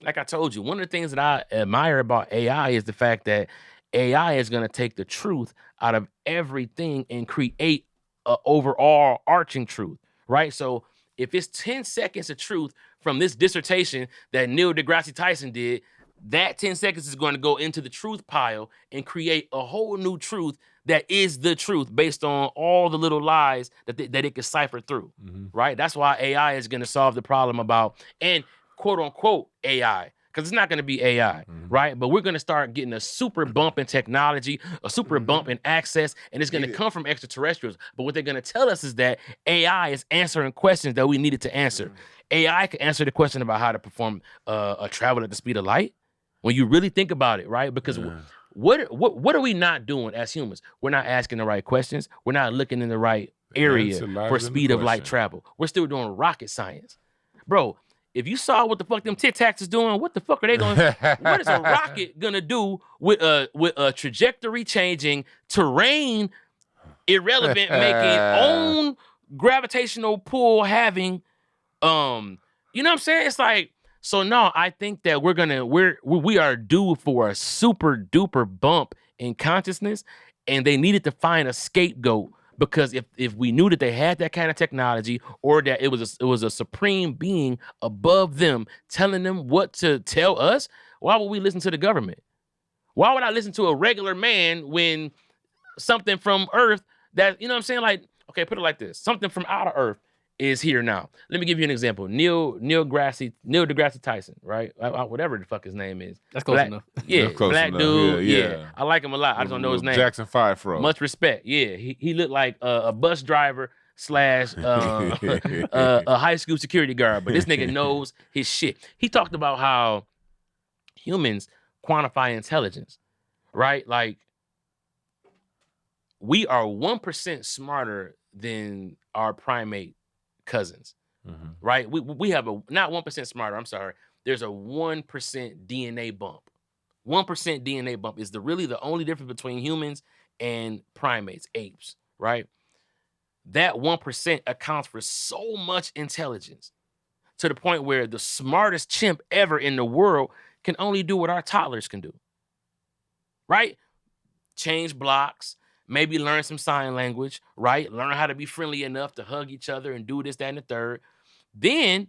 Like I told you, one of the things that I admire about AI is the fact that AI is going to take the truth out of everything and create an overall arching truth, right? So if it's 10 seconds of truth from this dissertation that Neil deGrasse Tyson did, that 10 seconds is going to go into the truth pile and create a whole new truth that is the truth based on all the little lies that it can cipher through, right? That's why AI is going to solve the problem about, and quote unquote AI, because it's not going to be AI, right? But we're going to start getting a super bump in technology, a super bump in access, and it's going to come from extraterrestrials. But what they're going to tell us is that AI is answering questions that we needed to answer. AI can answer the question about how to perform a travel at the speed of light. When you really think about it, right? Because what are we not doing as humans? We're not asking the right questions. We're not looking in the right area for speed of light travel. We're still doing rocket science. Bro, if you saw what the fuck them Tic Tacs is doing, what the fuck are they going to what is a rocket going to do with a trajectory changing, terrain irrelevant, making own gravitational pull having you know what I'm saying? It's like, so no, I think that we are due for a super duper bump in consciousness, and they needed to find a scapegoat, because if we knew that they had that kind of technology, or that it was a supreme being above them telling them what to tell us, why would we listen to the government? Why would I listen to a regular man when something from Earth that, you know what I'm saying? Like, okay, put it like this. Something from outer Earth is here now. Let me give you an example. Neil deGrasse Tyson, right? Whatever the fuck his name is. That's close enough. Yeah, That's close black enough. dude. Yeah, Yeah. yeah. I like him a lot. I just don't know his name. Jackson 5 Fro. Much respect. Yeah, he looked like a bus driver / a high school security guard, but this nigga knows his shit. He talked about how humans quantify intelligence, right? Like, we are 1% smarter than our primate cousins, right? We have not 1% smarter, I'm sorry. There's a 1% DNA bump. 1% DNA bump is really the only difference between humans and primates, apes, right? That 1% accounts for so much intelligence, to the point where the smartest chimp ever in the world can only do what our toddlers can do, right? Change blocks, maybe learn some sign language, right? Learn how to be friendly enough to hug each other and do this, that, and the third. Then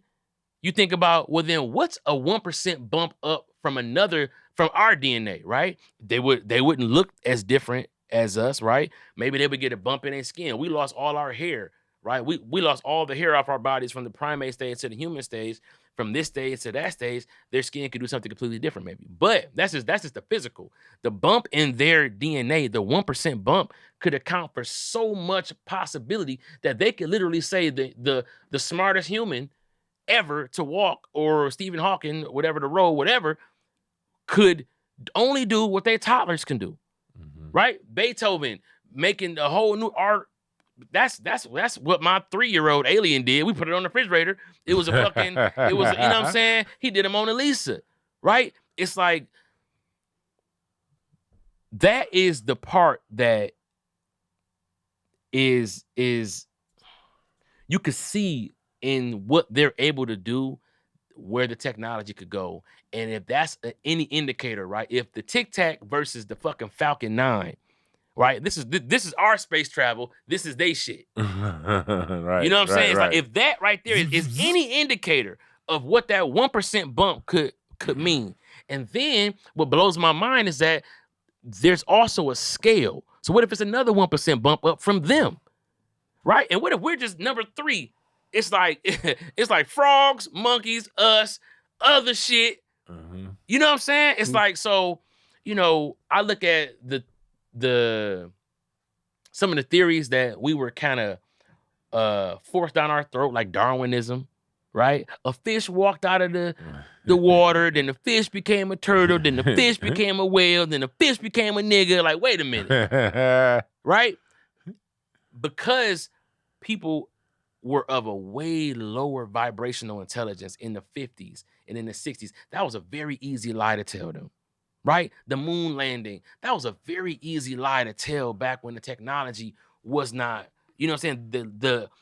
you think about, well, then what's a 1% bump up from our DNA, right? They wouldn't look as different as us, right? Maybe they would get a bump in their skin. We lost all our hair, right? We lost all the hair off our bodies from the primate stage to the human stage. From this stage to that stage, their skin could do something completely different, maybe. But that's just the physical. The bump in their DNA, the 1% bump, could account for so much possibility that they could literally say the smartest human ever to walk, or Stephen Hawking, whatever the role, whatever, could only do what their toddlers can do. Right? Beethoven making a whole new art. That's what my 3-year-old alien did. We put it on the refrigerator. It was a fucking, you know what I'm saying? He did a Mona Lisa. Right? It's like, that is the part that is you could see in what they're able to do, where the technology could go. And if that's any indicator, right? If the Tic Tac versus the fucking Falcon 9, right? This is our space travel. This is they shit. Right. You know what I'm saying? It's like, if that right there is any indicator of what that 1% bump could mean. And then what blows my mind is that there's also a scale. So what if it's another 1% bump up from them? Right? And what if we're just number 3? It's like frogs, monkeys, us, other shit. You know what I'm saying? It's like, so, you know, I look at the some of the theories that we were kind of forced down our throat, like Darwinism, right? A fish walked out of the water, then the fish became a turtle, then the fish became a whale, then the fish became a nigga. Like, wait a minute. Right? Because people were of a way lower vibrational intelligence in the 50s and in the 60s. That was a very easy lie to tell them, right? The moon landing, that was a very easy lie to tell back when the technology was not, you know what I'm saying,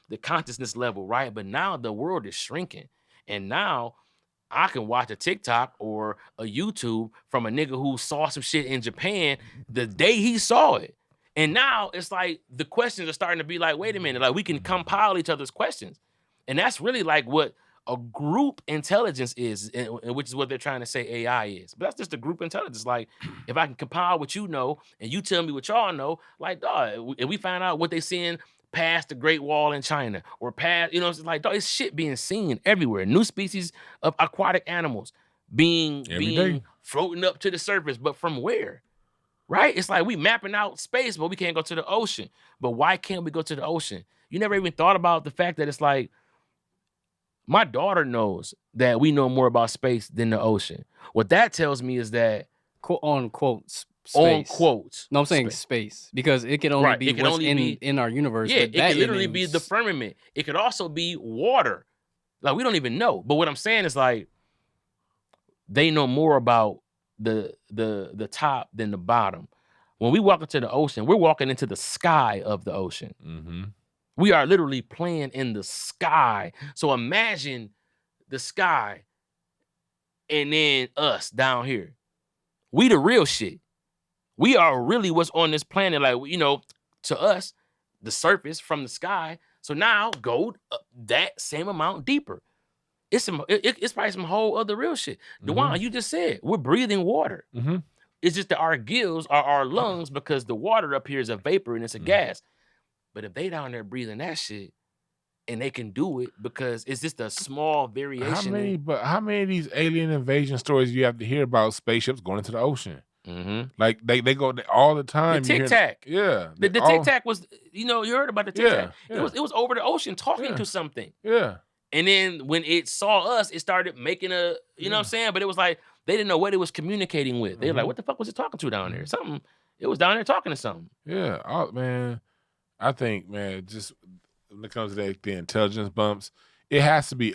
the consciousness level, right? But now the world is shrinking. And now I can watch a TikTok or a YouTube from a nigga who saw some shit in Japan the day he saw it. And now it's like the questions are starting to be like, wait a minute, like we can compile each other's questions. And that's really like what a group intelligence is, and which is what they're trying to say AI is. But that's just a group intelligence. Like, if I can compile what you know and you tell me what y'all know, like, dog, and we find out what they seeing past the Great Wall in China or past, you know, it's like, dog, it's shit being seen everywhere. New species of aquatic animals being floating up to the surface, but from where? Right? It's like we mapping out space, but we can't go to the ocean. But why can't we go to the ocean? You never even thought about the fact that it's like, my daughter knows that we know more about space than the ocean. What that tells me is that, quote unquote, space. On quotes. No, I'm saying space, because it can only be what's in our universe. Yeah, it can literally be the firmament. It could also be water. Like, we don't even know. But what I'm saying is, like, they know more about the top than the bottom. When we walk into the ocean, we're walking into the sky of the ocean. We are literally playing in the sky. So imagine the sky and then us down here. We the real shit. We are really what's on this planet. Like, you know, to us, the surface from the sky. So now go that same amount deeper. It's probably some whole other real shit. Dwann, you just said we're breathing water. It's just that our gills are our lungs, because the water up here is a vapor and it's a gas. But if they down there breathing that shit, and they can do it because it's just a small variation. How many of these alien invasion stories you have to hear about spaceships going into the ocean? Like they go all the time. The Tic Tac. Yeah. The Tic Tac was, you know, you heard about the Tic Tac. It was over the ocean talking to something. Yeah. And then when it saw us, it started making a, you know what I'm saying? But it was like, they didn't know what it was communicating with. They were like, what the fuck was it talking to down there? Something. It was down there talking to something. Yeah. Man, I think, man, just when it comes to the intelligence bumps, it has to be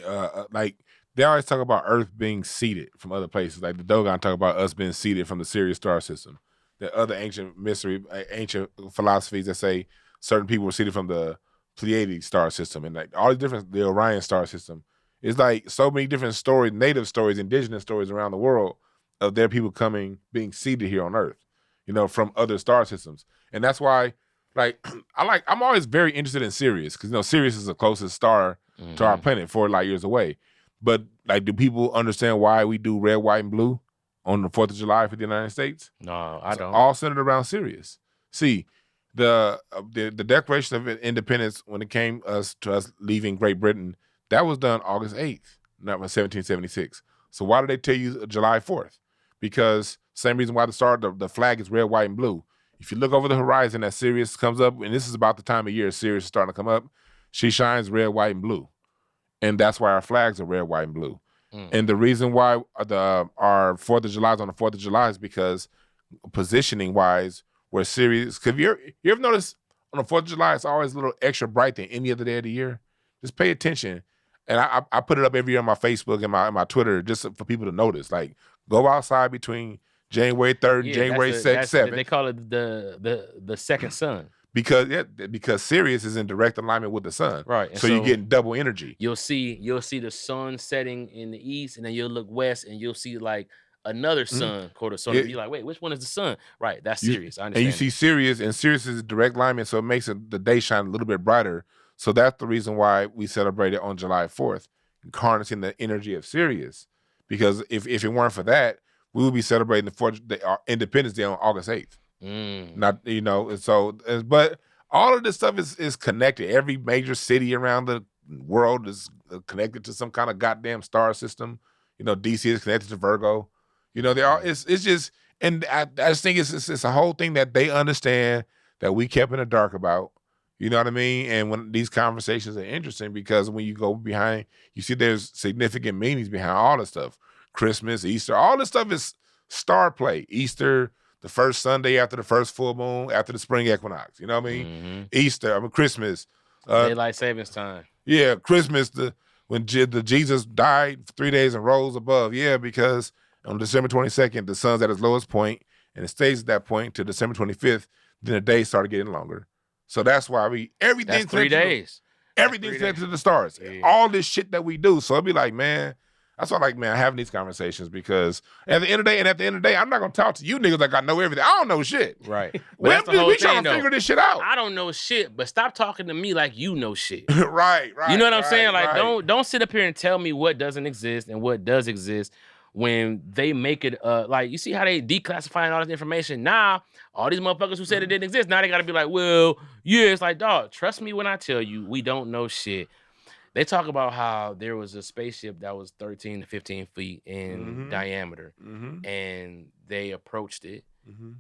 like, they always talk about Earth being seeded from other places. Like the Dogon talk about us being seeded from the Sirius star system. The other ancient philosophies that say certain people were seeded from the Pleiades star system, and like all these different, the Orion star system. It's like so many different stories, native stories, indigenous stories around the world of their people being seeded here on Earth, you know, from other star systems. And that's why, like, I'm always very interested in Sirius, because, you know, Sirius is the closest star to our planet, 4 light years away. But like, do people understand why we do red, white, and blue on the 4th of July for the United States? No, I don't. All centered around Sirius. See, the Declaration of Independence, when it came to us leaving Great Britain, that was done August 8th, not 1776. So why did they tell you July 4th? Because same reason why the flag is red, white, and blue. If you look over the horizon, that Sirius comes up, and this is about the time of year Sirius is starting to come up. She shines red, white, and blue. And that's why our flags are red, white, and blue. And the reason why our 4th of July is on the 4th of July is because positioning wise, we're serious. Cause you ever notice on the 4th of July, it's always a little extra bright than any other day of the year? Just pay attention. And I put it up every year on my Facebook and my Twitter just for people to notice. Like, go outside between January 3rd and January 7th. They call it the second sun. Because Sirius is in direct alignment with the sun. Right. So you're getting double energy. You'll see the sun setting in the east, and then you'll look west and you'll see like another sun quarter. So you're like, wait, which one is the sun? Right, that's Sirius. I understand. And you see Sirius, and Sirius is direct alignment, so it makes the day shine a little bit brighter. So that's the reason why we celebrate it on July 4th, harnessing the energy of Sirius. Because if it weren't for that, we would be celebrating the Independence Day on August 8th. Not, but all of this stuff is connected. Every major city around the world is connected to some kind of goddamn star system. DC is connected to Virgo. They are. It's just, and I just think it's a whole thing that they understand that we kept in the dark about. You know what I mean? And when these conversations are interesting, because when you go behind, you see there's significant meanings behind all this stuff. Christmas, Easter, all this stuff is star play. Easter, the first Sunday after the first full moon, after the spring equinox. You know what I mean? Easter, Christmas. Daylight savings time. Yeah, Christmas, when Jesus died for 3 days and rose above. Yeah, because on December 22nd, the sun's at its lowest point, and it stays at that point till December 25th. Then the days started getting longer. So that's why everything's 3 days. Everything's connected to the stars. Yeah. All this shit that we do. So it'd be like, man, that's why having these conversations, because at the end of the day, I'm not gonna talk to you niggas like I know everything. I don't know shit. Right. We trying to figure this shit out. I don't know shit, but stop talking to me like you know shit. Right. You know what I'm saying? Like, don't sit up here and tell me what doesn't exist and what does exist when they make it like, you see how they declassifying all this information. Now, all these motherfuckers who said it didn't exist, now they gotta be like, well, yeah, it's like, dog, trust me when I tell you we don't know shit. They talk about how there was a spaceship that was 13 to 15 feet in diameter, and they approached it.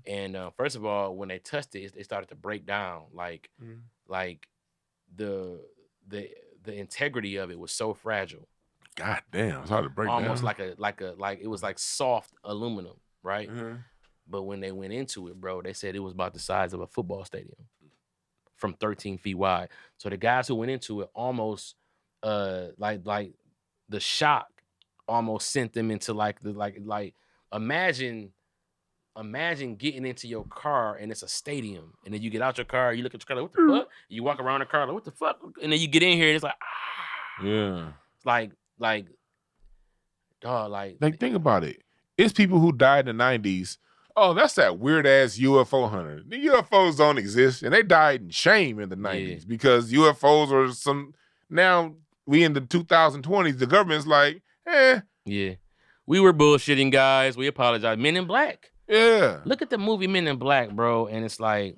And first of all, when they touched it, it started to break down. Like the integrity of it was so fragile. God damn, it's hard to break Almost down. like it was like soft aluminum, right? But when they went into it, bro, they said it was about the size of a football stadium from 13 feet wide. So the guys who went into it almost like the shock almost sent them into like imagine getting into your car and it's a stadium, and then you get out your car, you look at your car like, what the fuck? You walk around the car like, what the fuck? And then you get in here and it's like, yeah. Like, dog, like think about it. It's people who died in the 90s. Oh, that's that weird ass UFO hunter. The UFOs don't exist, and they died in shame in the 90s because UFOs are some. Now we in the 2020s. The government's like, yeah, we were bullshitting, guys. We apologize. Men in Black. Yeah. Look at the movie Men in Black, bro, and it's like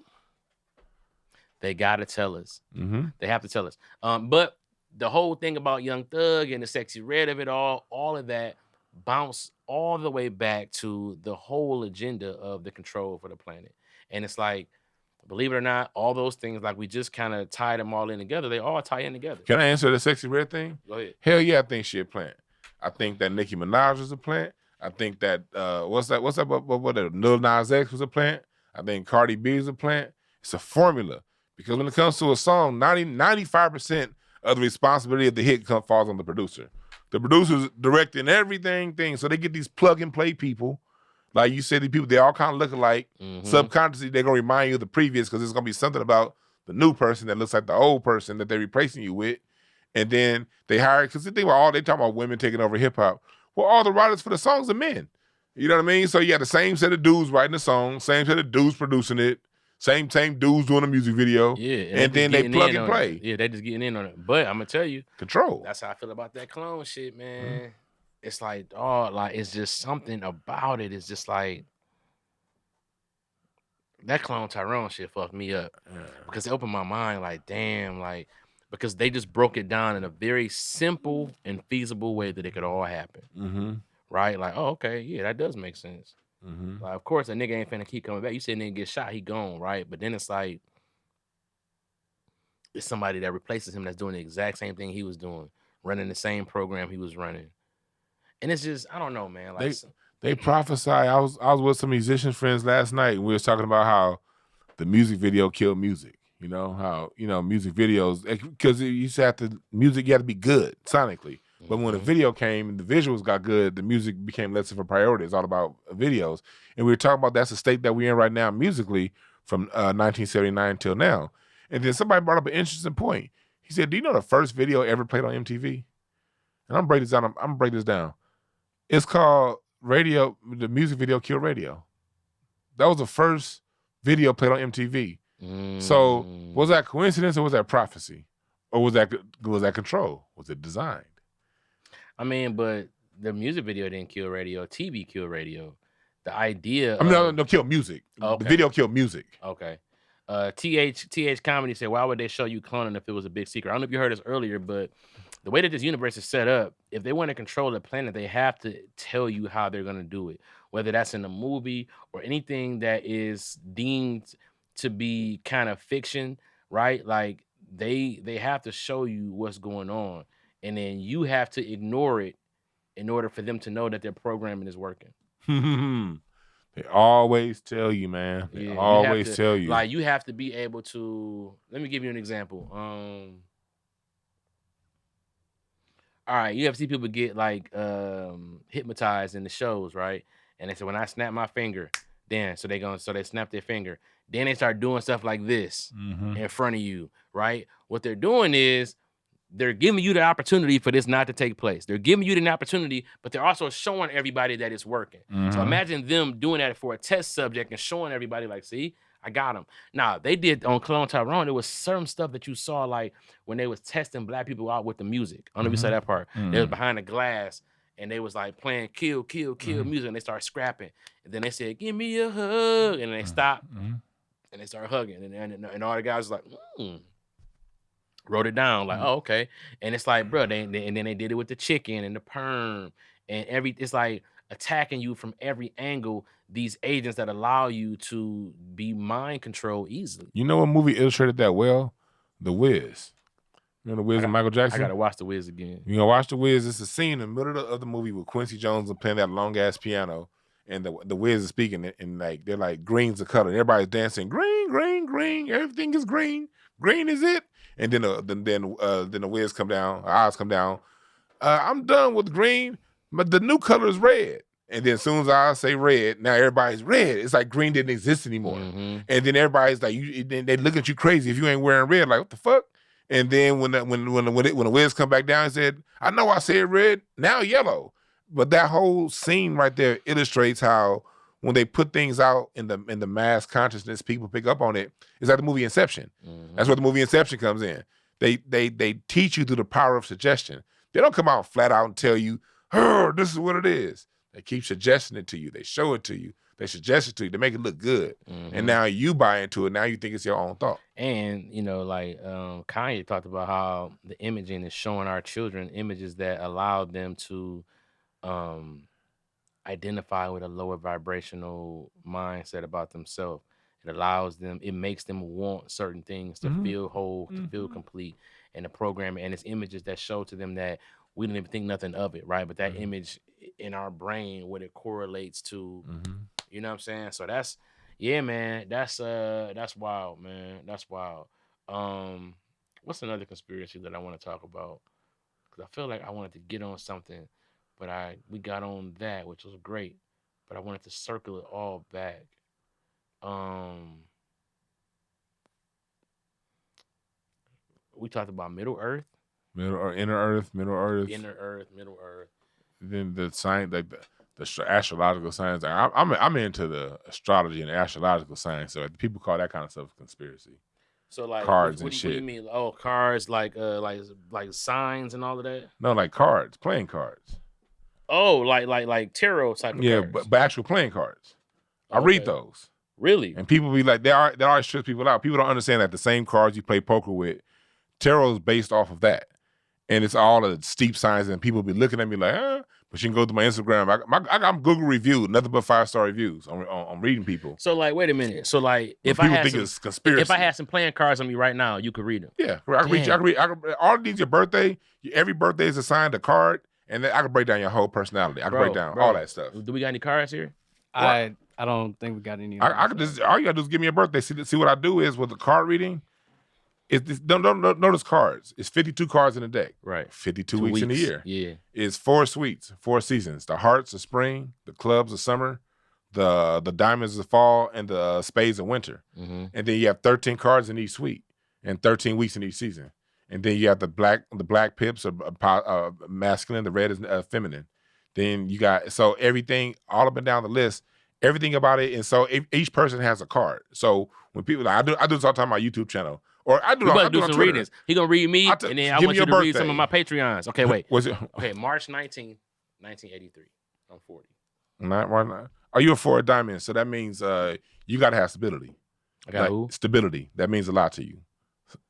they gotta tell us. They have to tell us. But the whole thing about Young Thug and the Sexy Red of it all of that bounce all the way back to the whole agenda of the control for the planet. And it's like, believe it or not, all those things, like we just kind of tied them all in together. They all tie in together. Can I answer the Sexy Red thing? Go ahead. Hell yeah, I think she a plant. I think that Nicki Minaj was a plant. I think that what Lil Nas X was a plant. I think Cardi B is a plant. It's a formula. Because when it comes to a song, 95% of the responsibility of the hit falls on the producer. The producer's directing everything, so they get these plug and play people. Like you said, these people, they all kind of look alike. Subconsciously, they're going to remind you of the previous because there's going to be something about the new person that looks like the old person that they're replacing you with. And then they hire, because the thing about they talking about women taking over hip hop. Well, all the writers for the songs are men. You know what I mean? So you have the same set of dudes writing the song, same set of dudes producing it, same dudes doing a music video. Yeah. And then they plug and play. Yeah, they just getting in on it. But I'm going to tell you. Control. That's how I feel about that clone shit, man. It's like, oh, like it's just something about it. It's just like that clone Tyrone shit fucked me up. Because it opened my mind like, damn, like, because they just broke it down in a very simple and feasible way that it could all happen. Right? Like, oh, okay, yeah, that does make sense. Like, of course, a nigga ain't finna keep coming back. You say a nigga get shot, he gone, right? But then it's like, it's somebody that replaces him that's doing the exact same thing he was doing, running the same program he was running. And it's just, I don't know, man. Like they prophesy. I was with some musician friends last night, and we was talking about how the music video killed music. You know, how, music videos, because you used to have to, music, you had to be good sonically. But when the video came and the visuals got good, the music became less of a priority. It's all about videos. And we were talking about that's the state that we're in right now musically from 1979 till now. And then somebody brought up an interesting point. He said, do you know the first video ever played on MTV? And I'm going to break this down. It's called Radio, the music video killed radio. That was the first video played on MTV. So was that coincidence or was that prophecy? Or was that control? Was it designed? I mean, but the music video didn't kill radio. TV killed radio. The idea no, kill music. Okay. The video killed music. Okay. TH Comedy said, why would they show you cloning if it was a big secret? I don't know if you heard this earlier, but the way that this universe is set up, if they want to control the planet, they have to tell you how they're going to do it, whether that's in a movie or anything that is deemed to be kind of fiction, right? Like they have to show you what's going on, and then you have to ignore it in order for them to know that their programming is working. They always tell you, man. They always tell you. Like, you have to be able to, let me give you an example. All right, you have to see people get like hypnotized in the shows, right? And they say, when I snap my finger, then so they snap their finger. Then they start doing stuff like this in front of you, right? What they're doing is they're giving you the opportunity for this not to take place. They're giving you the opportunity, but they're also showing everybody that it's working. So imagine them doing that for a test subject and showing everybody, like, see, I got them. Now, they did on Clone Tyrone, there was certain stuff that you saw, like when they was testing black people out with the music. I don't know if you saw that part. They was behind the glass, and they was like playing kill music, and they started scrapping. And then they said, give me a hug. And they stopped, and they started hugging. And all the guys was like, wrote it down, like, oh, okay. And it's like, bro, and then they did it with the chicken and the perm. And it's like attacking you from every angle, these agents that allow you to be mind controlled easily. You know what movie illustrated that well? The Wiz. You know The Wiz and Michael Jackson? I gotta watch The Wiz again. You gonna watch The Wiz? It's a scene in the middle of the movie with Quincy Jones playing that long ass piano, and the Wiz is speaking, and like they're like, green's the color. And everybody's dancing, green, green, green. Everything is green. Green is it. And then the Wiz come down, our eyes come down. I'm done with green, but the new color is red. And then as soon as I say red, now everybody's red. It's like green didn't exist anymore. And then everybody's like, they look at you crazy if you ain't wearing red. Like, what the fuck? And then when the Wiz come back down and said, I know I said red, now yellow. But that whole scene right there illustrates how when they put things out in the mass consciousness, people pick up on it. It's like the movie Inception. That's where the movie Inception comes in. They teach you through the power of suggestion. They don't come out flat out and tell you, this is what it is. They keep suggesting it to you. They show it to you. They suggest it to you. They make it look good. And now you buy into it. Now you think it's your own thought. And, like Kanye talked about how the imaging is showing our children images that allow them to identify with a lower vibrational mindset about themselves. It makes them want certain things to feel whole, to feel complete. And the programming and it's images that show to them that we don't even think nothing of it, right? But that image in our brain, what it correlates to, you know what I'm saying? So that's wild, man. That's wild. What's another conspiracy that I want to talk about? Because I feel like I wanted to get on something, but we got on that, which was great. But I wanted to circle it all back. We talked about Middle Earth. Inner Earth, Middle Earth. Inner Earth, Middle Earth. Then the science, like the astrological science. I'm into the astrology and astrological science. So people call that kind of stuff conspiracy. So like cards what and shit. What do you mean? Oh, cards like signs and all of that? No, like cards, playing cards. Oh, like tarot type of cards. but actual playing cards. I read those. Really? And people be like, they always stress people out. People don't understand that the same cards you play poker with, tarot is based off of that. And it's all of the steep signs, and people be looking at me like, But you can go to my Instagram. I'm Google reviewed, nothing but 5-star reviews. I'm reading people. So like, wait a minute. So like, if people I think it's conspiracy. If I had some playing cards on me right now, you could read them. Yeah, I can read. All of these your birthday. Every birthday is assigned a card, and then I can break down your whole personality. I can break down all that stuff. Do we got any cards here? I don't think we got any. I can just all you gotta do is give me a birthday. See what I do is with the card reading. Don't notice cards. It's 52 cards in a deck. Right. 52 weeks in a year. Yeah. It's 4 suites, 4 seasons. The hearts of spring, the clubs of summer, the diamonds of fall, and the spades of winter. Mm-hmm. And then you have 13 cards in each suite and 13 weeks in each season. And then you have the black pips are masculine, the red is feminine. Then you got so everything all up and down the list, everything about it. And so each person has a card. So when people I do this all the time on my YouTube channel. Or I do some readings. He gonna read me, and then I want you to read some of my Patreons. Okay, wait. Okay, March 19, 1983. I'm 40. Not. Are you a 4 diamond? So that means you gotta have stability. I got who? Stability. That means a lot to you.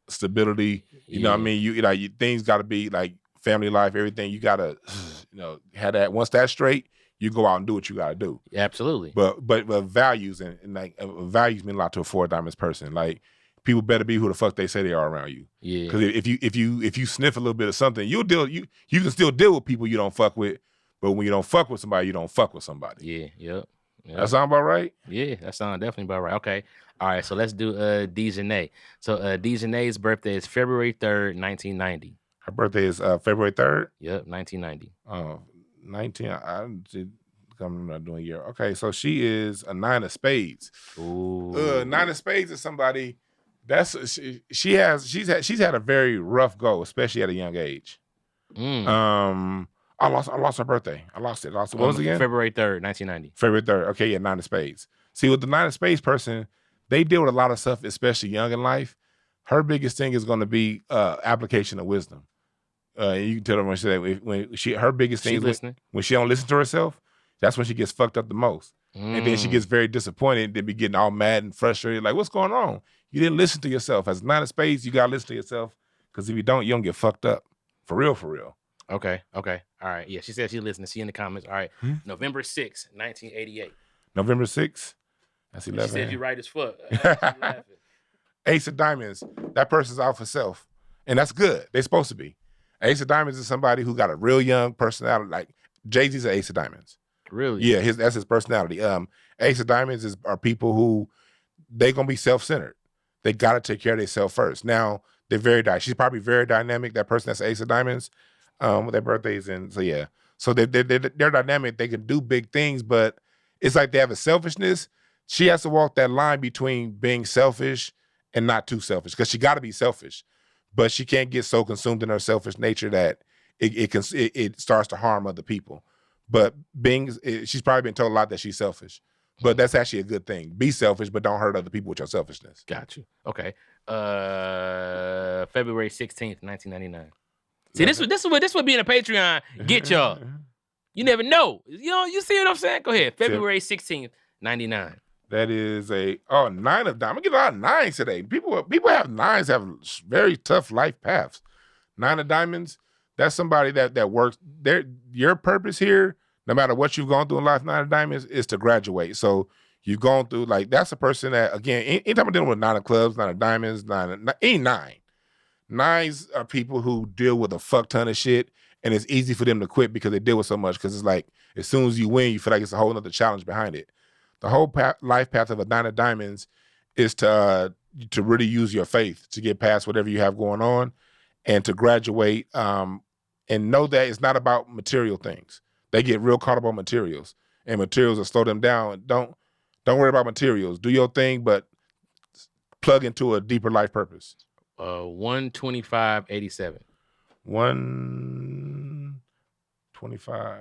Stability. You know what I mean? You things gotta be like family life, everything. You gotta have that. Once that's straight, you go out and do what you gotta do. Absolutely. But values and like values mean a lot to a 4 diamonds person. Like people better be who the fuck they say they are around you. Yeah. Because if you sniff a little bit of something, you can still deal with people you don't fuck with. But when you don't fuck with somebody, you don't fuck with somebody. Yeah. Yep. That sound about right? Yeah, that sounds definitely about right. Okay. All right. So let's do Dejanay. So Dejanay's birthday is February 3rd, 1990. Her birthday is February 3rd? Yep, 1990. 19. I'm not doing a year. Okay, so she is a 9 of spades. Ooh. 9 of spades is somebody. She's had a very rough go, especially at a young age. I lost her birthday. I lost it. What was it again? February 3rd, 1990. February 3rd. Okay, yeah, 9 of spades. See, with the 9 of spades person, they deal with a lot of stuff, especially young in life. Her biggest thing is going to be application of wisdom. You can tell her when her biggest thing is when she don't listen to herself. That's when she gets fucked up the most. And then she gets very disappointed. Then be getting all mad and frustrated. Like, what's going on? You didn't listen to yourself. As 9 of spades, you got to listen to yourself. Because if you don't get fucked up. For real, for real. Okay. All right. Yeah, she said she's listening. See in the comments. All right. November 6th, 1988. November 6th? That's 11. She said you right as fuck. Ace of Diamonds. That person's out for self. And that's good. They're supposed to be. Ace of Diamonds is somebody who got a real young personality. Like, Jay-Z's an Ace of Diamonds. Really? Yeah, that's his personality. Ace of Diamonds are people who they gonna be self-centered. They gotta take care of themselves first. Now they're very she's probably very dynamic. That person that's Ace of Diamonds, with their birthdays and so yeah. So they're dynamic. They can do big things, but it's like they have a selfishness. She has to walk that line between being selfish and not too selfish because she got to be selfish, but she can't get so consumed in her selfish nature that it starts to harm other people. But she's probably been told a lot that she's selfish. But that's actually a good thing. Be selfish, but don't hurt other people with your selfishness. Got you. Okay. February 16th, 1999. See, this would being a Patreon get y'all. You never know. You see what I'm saying? Go ahead. February 16th, 99. That is 9 of diamonds. I'm getting a lot of 9s today. People have 9s, have very tough life paths. 9 of diamonds. That's somebody that works. Your purpose here, no matter what you've gone through in life, 9 of diamonds, is to graduate. So you've gone through, like, that's a person that, again, anytime I'm dealing with 9 of clubs, 9 of diamonds, 9. 9s are people who deal with a fuck ton of shit, and it's easy for them to quit because they deal with so much. Because it's like, as soon as you win, you feel like it's a whole other challenge behind it. The whole life path of a 9 of diamonds is to really use your faith to get past whatever you have going on and to graduate. And know that it's not about material things. They get real caught up on materials, and materials will slow them down. Don't worry about materials. Do your thing, but plug into a deeper life purpose. 125.87. 125.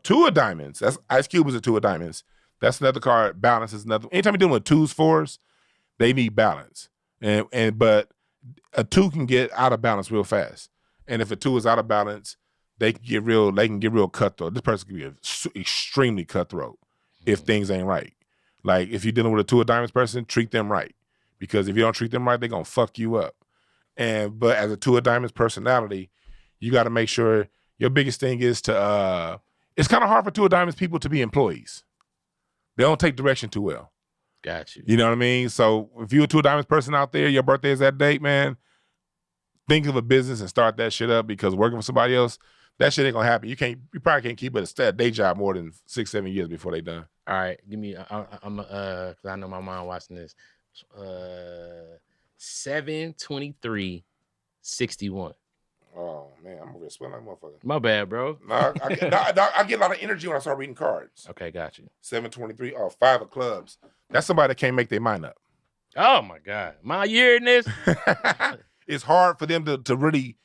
2 of diamonds. That's Ice Cube is a 2 of diamonds. That's another card. Balance is another. Anytime you're dealing with 2s, 4s, they need balance. But a 2 can get out of balance real fast. And if a 2 is out of balance, they can get real cutthroat. This person can be extremely cutthroat if things ain't right. Like, if you're dealing with a 2 of diamonds person, treat them right. Because if you don't treat them right, they're going to fuck you up. But as a 2 of diamonds personality, you got to make sure your biggest thing is to, it's kind of hard for Two of Diamonds people to be employees. They don't take direction too well. Got you. You know what I mean? So if you're a Two of Diamonds person out there, your birthday is that date, man, think of a business and start that shit up, because working for somebody else, that shit ain't gonna happen. You probably can't keep it a day job more than 6-7 years before they done. All right, give me. I'm because I know my mom watching this. 7/23/61. Oh man, I'm over here sweating like a motherfucker. My bad, bro. Nah, I get a lot of energy when I start reading cards. Okay, got you. 7/23. Oh, 5 of clubs. That's somebody that can't make their mind up. Oh my God, my year in this. It's hard for them to really,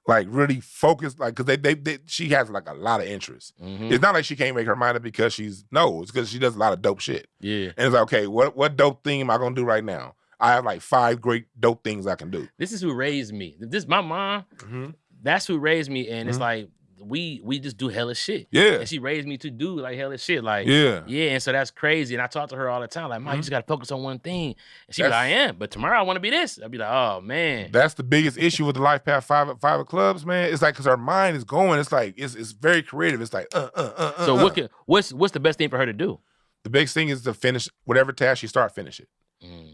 like, really focus, like, because she has like a lot of interest. Mm-hmm. It's not like she can't make her mind up because it's because she does a lot of dope shit. Yeah, and it's like, okay, what dope thing am I gonna do right now? I have like 5 great dope things I can do. This is who raised me. This my mom. Mm-hmm. That's who raised me, and it's like we just do hella shit. Yeah, and she raised me to do like hella shit. Like yeah, and so that's crazy. And I talk to her all the time, like, Mom, you just gotta focus on one thing. And she be like, I am, but tomorrow I want to be this. I'd be like, oh man, that's the biggest issue with the life path 5 of clubs, man. It's like because her mind is going. It's like it's very creative. It's like So what's the best thing for her to do? The biggest thing is to finish whatever task she start, finish it.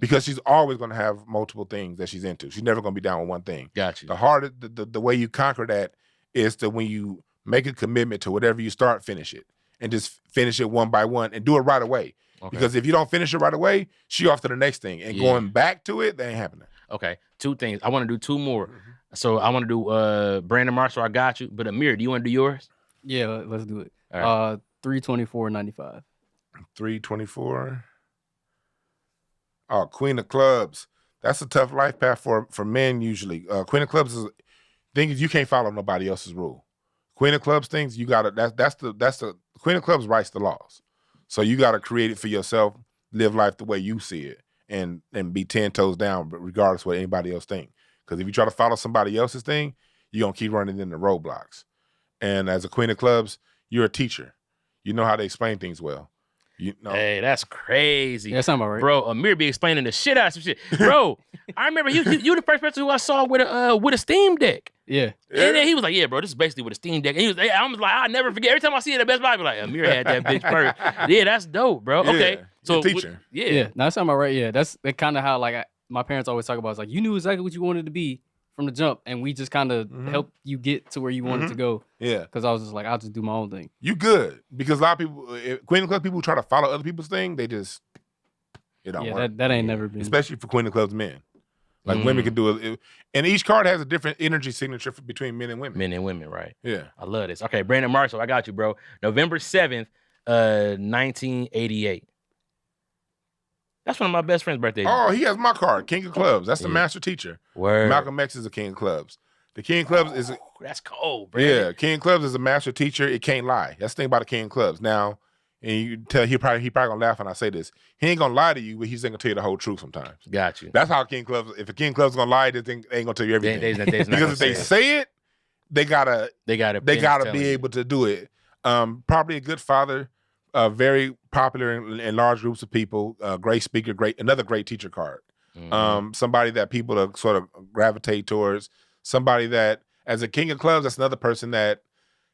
Because she's always going to have multiple things that she's into. She's never going to be down with one thing. Got you. The way you conquer that is to, when you make a commitment to whatever you start, finish it. And just finish it one by one and do it right away. Okay. Because if you don't finish it right away, she off to the next thing. And going back to it, that ain't happening. Okay. 2 things. I want to do 2 more. So I want to do Brandon Marshall, I got you. But Amir, do you want to do yours? Yeah, let's do it. All right. 324.95. 324. Oh, Queen of Clubs. That's a tough life path for men usually. Queen of Clubs is thing is you can't follow nobody else's rule. Queen of Clubs things you gotta that's the Queen of Clubs writes the laws. So you gotta create it for yourself, live life the way you see it, and be 10 toes down, but regardless of what anybody else think. Because if you try to follow somebody else's thing, you're gonna keep running into roadblocks. And as a Queen of Clubs, you're a teacher. You know how to explain things well. You know. Hey, that's crazy. Yeah, that sounds about right. Bro, Amir be explaining the shit out of some shit. Bro, I remember you the first person who I saw with a Steam Deck. Yeah. And then he was like, yeah, bro, this is basically with a Steam Deck. And I was like, I'll never forget. Every time I see it at Best Buy, I be like, Amir had that bitch first. Yeah, that's dope, bro. Yeah, okay. So teacher. Yeah. No, that sounds about right. Yeah. That's kind of how my parents always talk about. It's like, you knew exactly what you wanted to be from the jump, and we just kind of helped you get to where you wanted to go. Yeah. Because I was just like, I'll just do my own thing. You good. Because a lot of people, Queen of Clubs people who try to follow other people's thing, they just, it don't work. That ain't never been. Especially for Queen of Clubs men. Like women can do it. And each card has a different energy signature between men and women. Men and women, right. Yeah. I love this. Okay, Brandon Marshall, I got you, bro. November 7th, 1988. That's one of my best friend's birthdays. Oh, he has my card, King of Clubs. That's the master teacher. Word. Malcolm X is a King of Clubs. The King of Clubs is... that's cold, Brandon. Yeah, King of Clubs is a master teacher. It can't lie. That's the thing about the King of Clubs. Now, and you tell he probably gonna laugh when I say this. He ain't gonna lie to you, but he's gonna tell you the whole truth sometimes. Got you. That's how King of Clubs... If a King of Clubs is gonna lie, they ain't gonna tell you everything. Because if they say it, they gotta be able to do it. Probably a good father, very popular in large groups of people, great speaker, another great teacher card. Somebody that people sort of gravitate towards. Somebody that, as a King of Clubs, that's another person that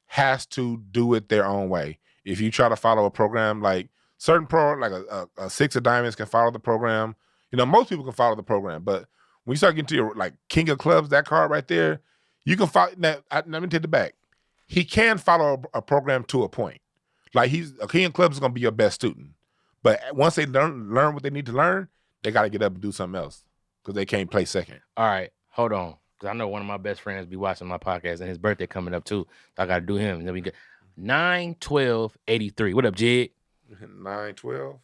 has to do it their own way. If you try to follow a program, like a 6 of Diamonds can follow the program. You know, most people can follow the program, but when you start getting to your like King of Clubs, that card right there, you can follow. Let me take it back. He can follow a program to a point. Like a King of Clubs is gonna be your best student, but once they learn what they need to learn, they got to get up and do something else because they can't play second. All right, hold on, because I know one of my best friends be watching my podcast and his birthday coming up too. So I got to do him. Then we get 9/12/83. What up, Jig? 9/12.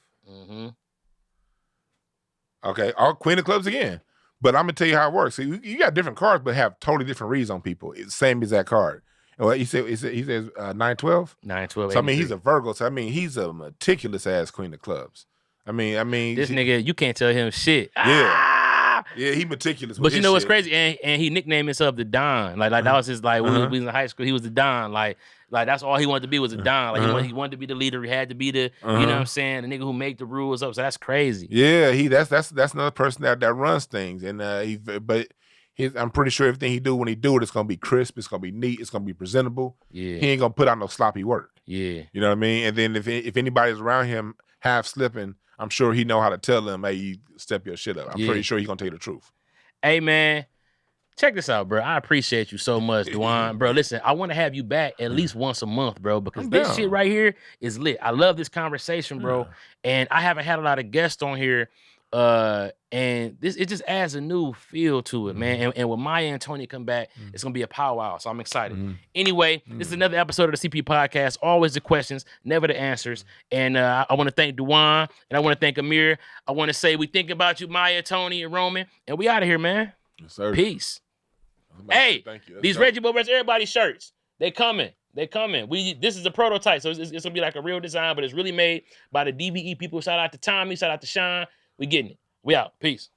Okay, all Queen of Clubs again. But I'm gonna tell you how it works. See, you got different cards, but have totally different reads on people. It's same as that card. Well, he says 9/12. 9/12. So I mean, he's a Virgo. So I mean, he's a meticulous ass Queen of Clubs. I mean, this nigga, you can't tell him shit. Yeah, yeah, he meticulous. But you know what's crazy? And he nicknamed himself the Don. Like that was his when we was in high school. He was the Don. Like that's all he wanted to be was a Don. Like he wanted to be the leader. He had to be the you know what I'm saying, the nigga who make the rules up. So that's crazy. Yeah, that's another person that runs things, and but I'm pretty sure everything he do when he do it, it's gonna be crisp, it's gonna be neat, it's gonna be presentable. Yeah. He ain't gonna put out no sloppy work. Yeah. You know what I mean? And then if anybody's around him half slipping, I'm sure he know how to tell them, hey, you step your shit up. I'm pretty sure he gonna tell you the truth. Hey man, check this out, bro. I appreciate you so much, Dwann. Bro, listen, I want to have you back at least once a month, bro, because this shit right here is lit. I love this conversation, bro. And I haven't had a lot of guests on here. And it just adds a new feel to it, man. And when Maya and Tony come back, it's gonna be a powwow. So I'm excited. Anyway, this is another episode of the CP Podcast. Always the questions, never the answers. And I want to thank Dwann and I want to thank Amir. I want to say we think about you, Maya, Tony, and Roman. And we out of here, man. Yes, sir. Peace. Hey, these Reggie Bobers, everybody shirts. They coming. This is a prototype, so it's gonna be like a real design, but it's really made by the DVE people. Shout out to Tommy, shout out to Sean. We getting it. We out. Peace.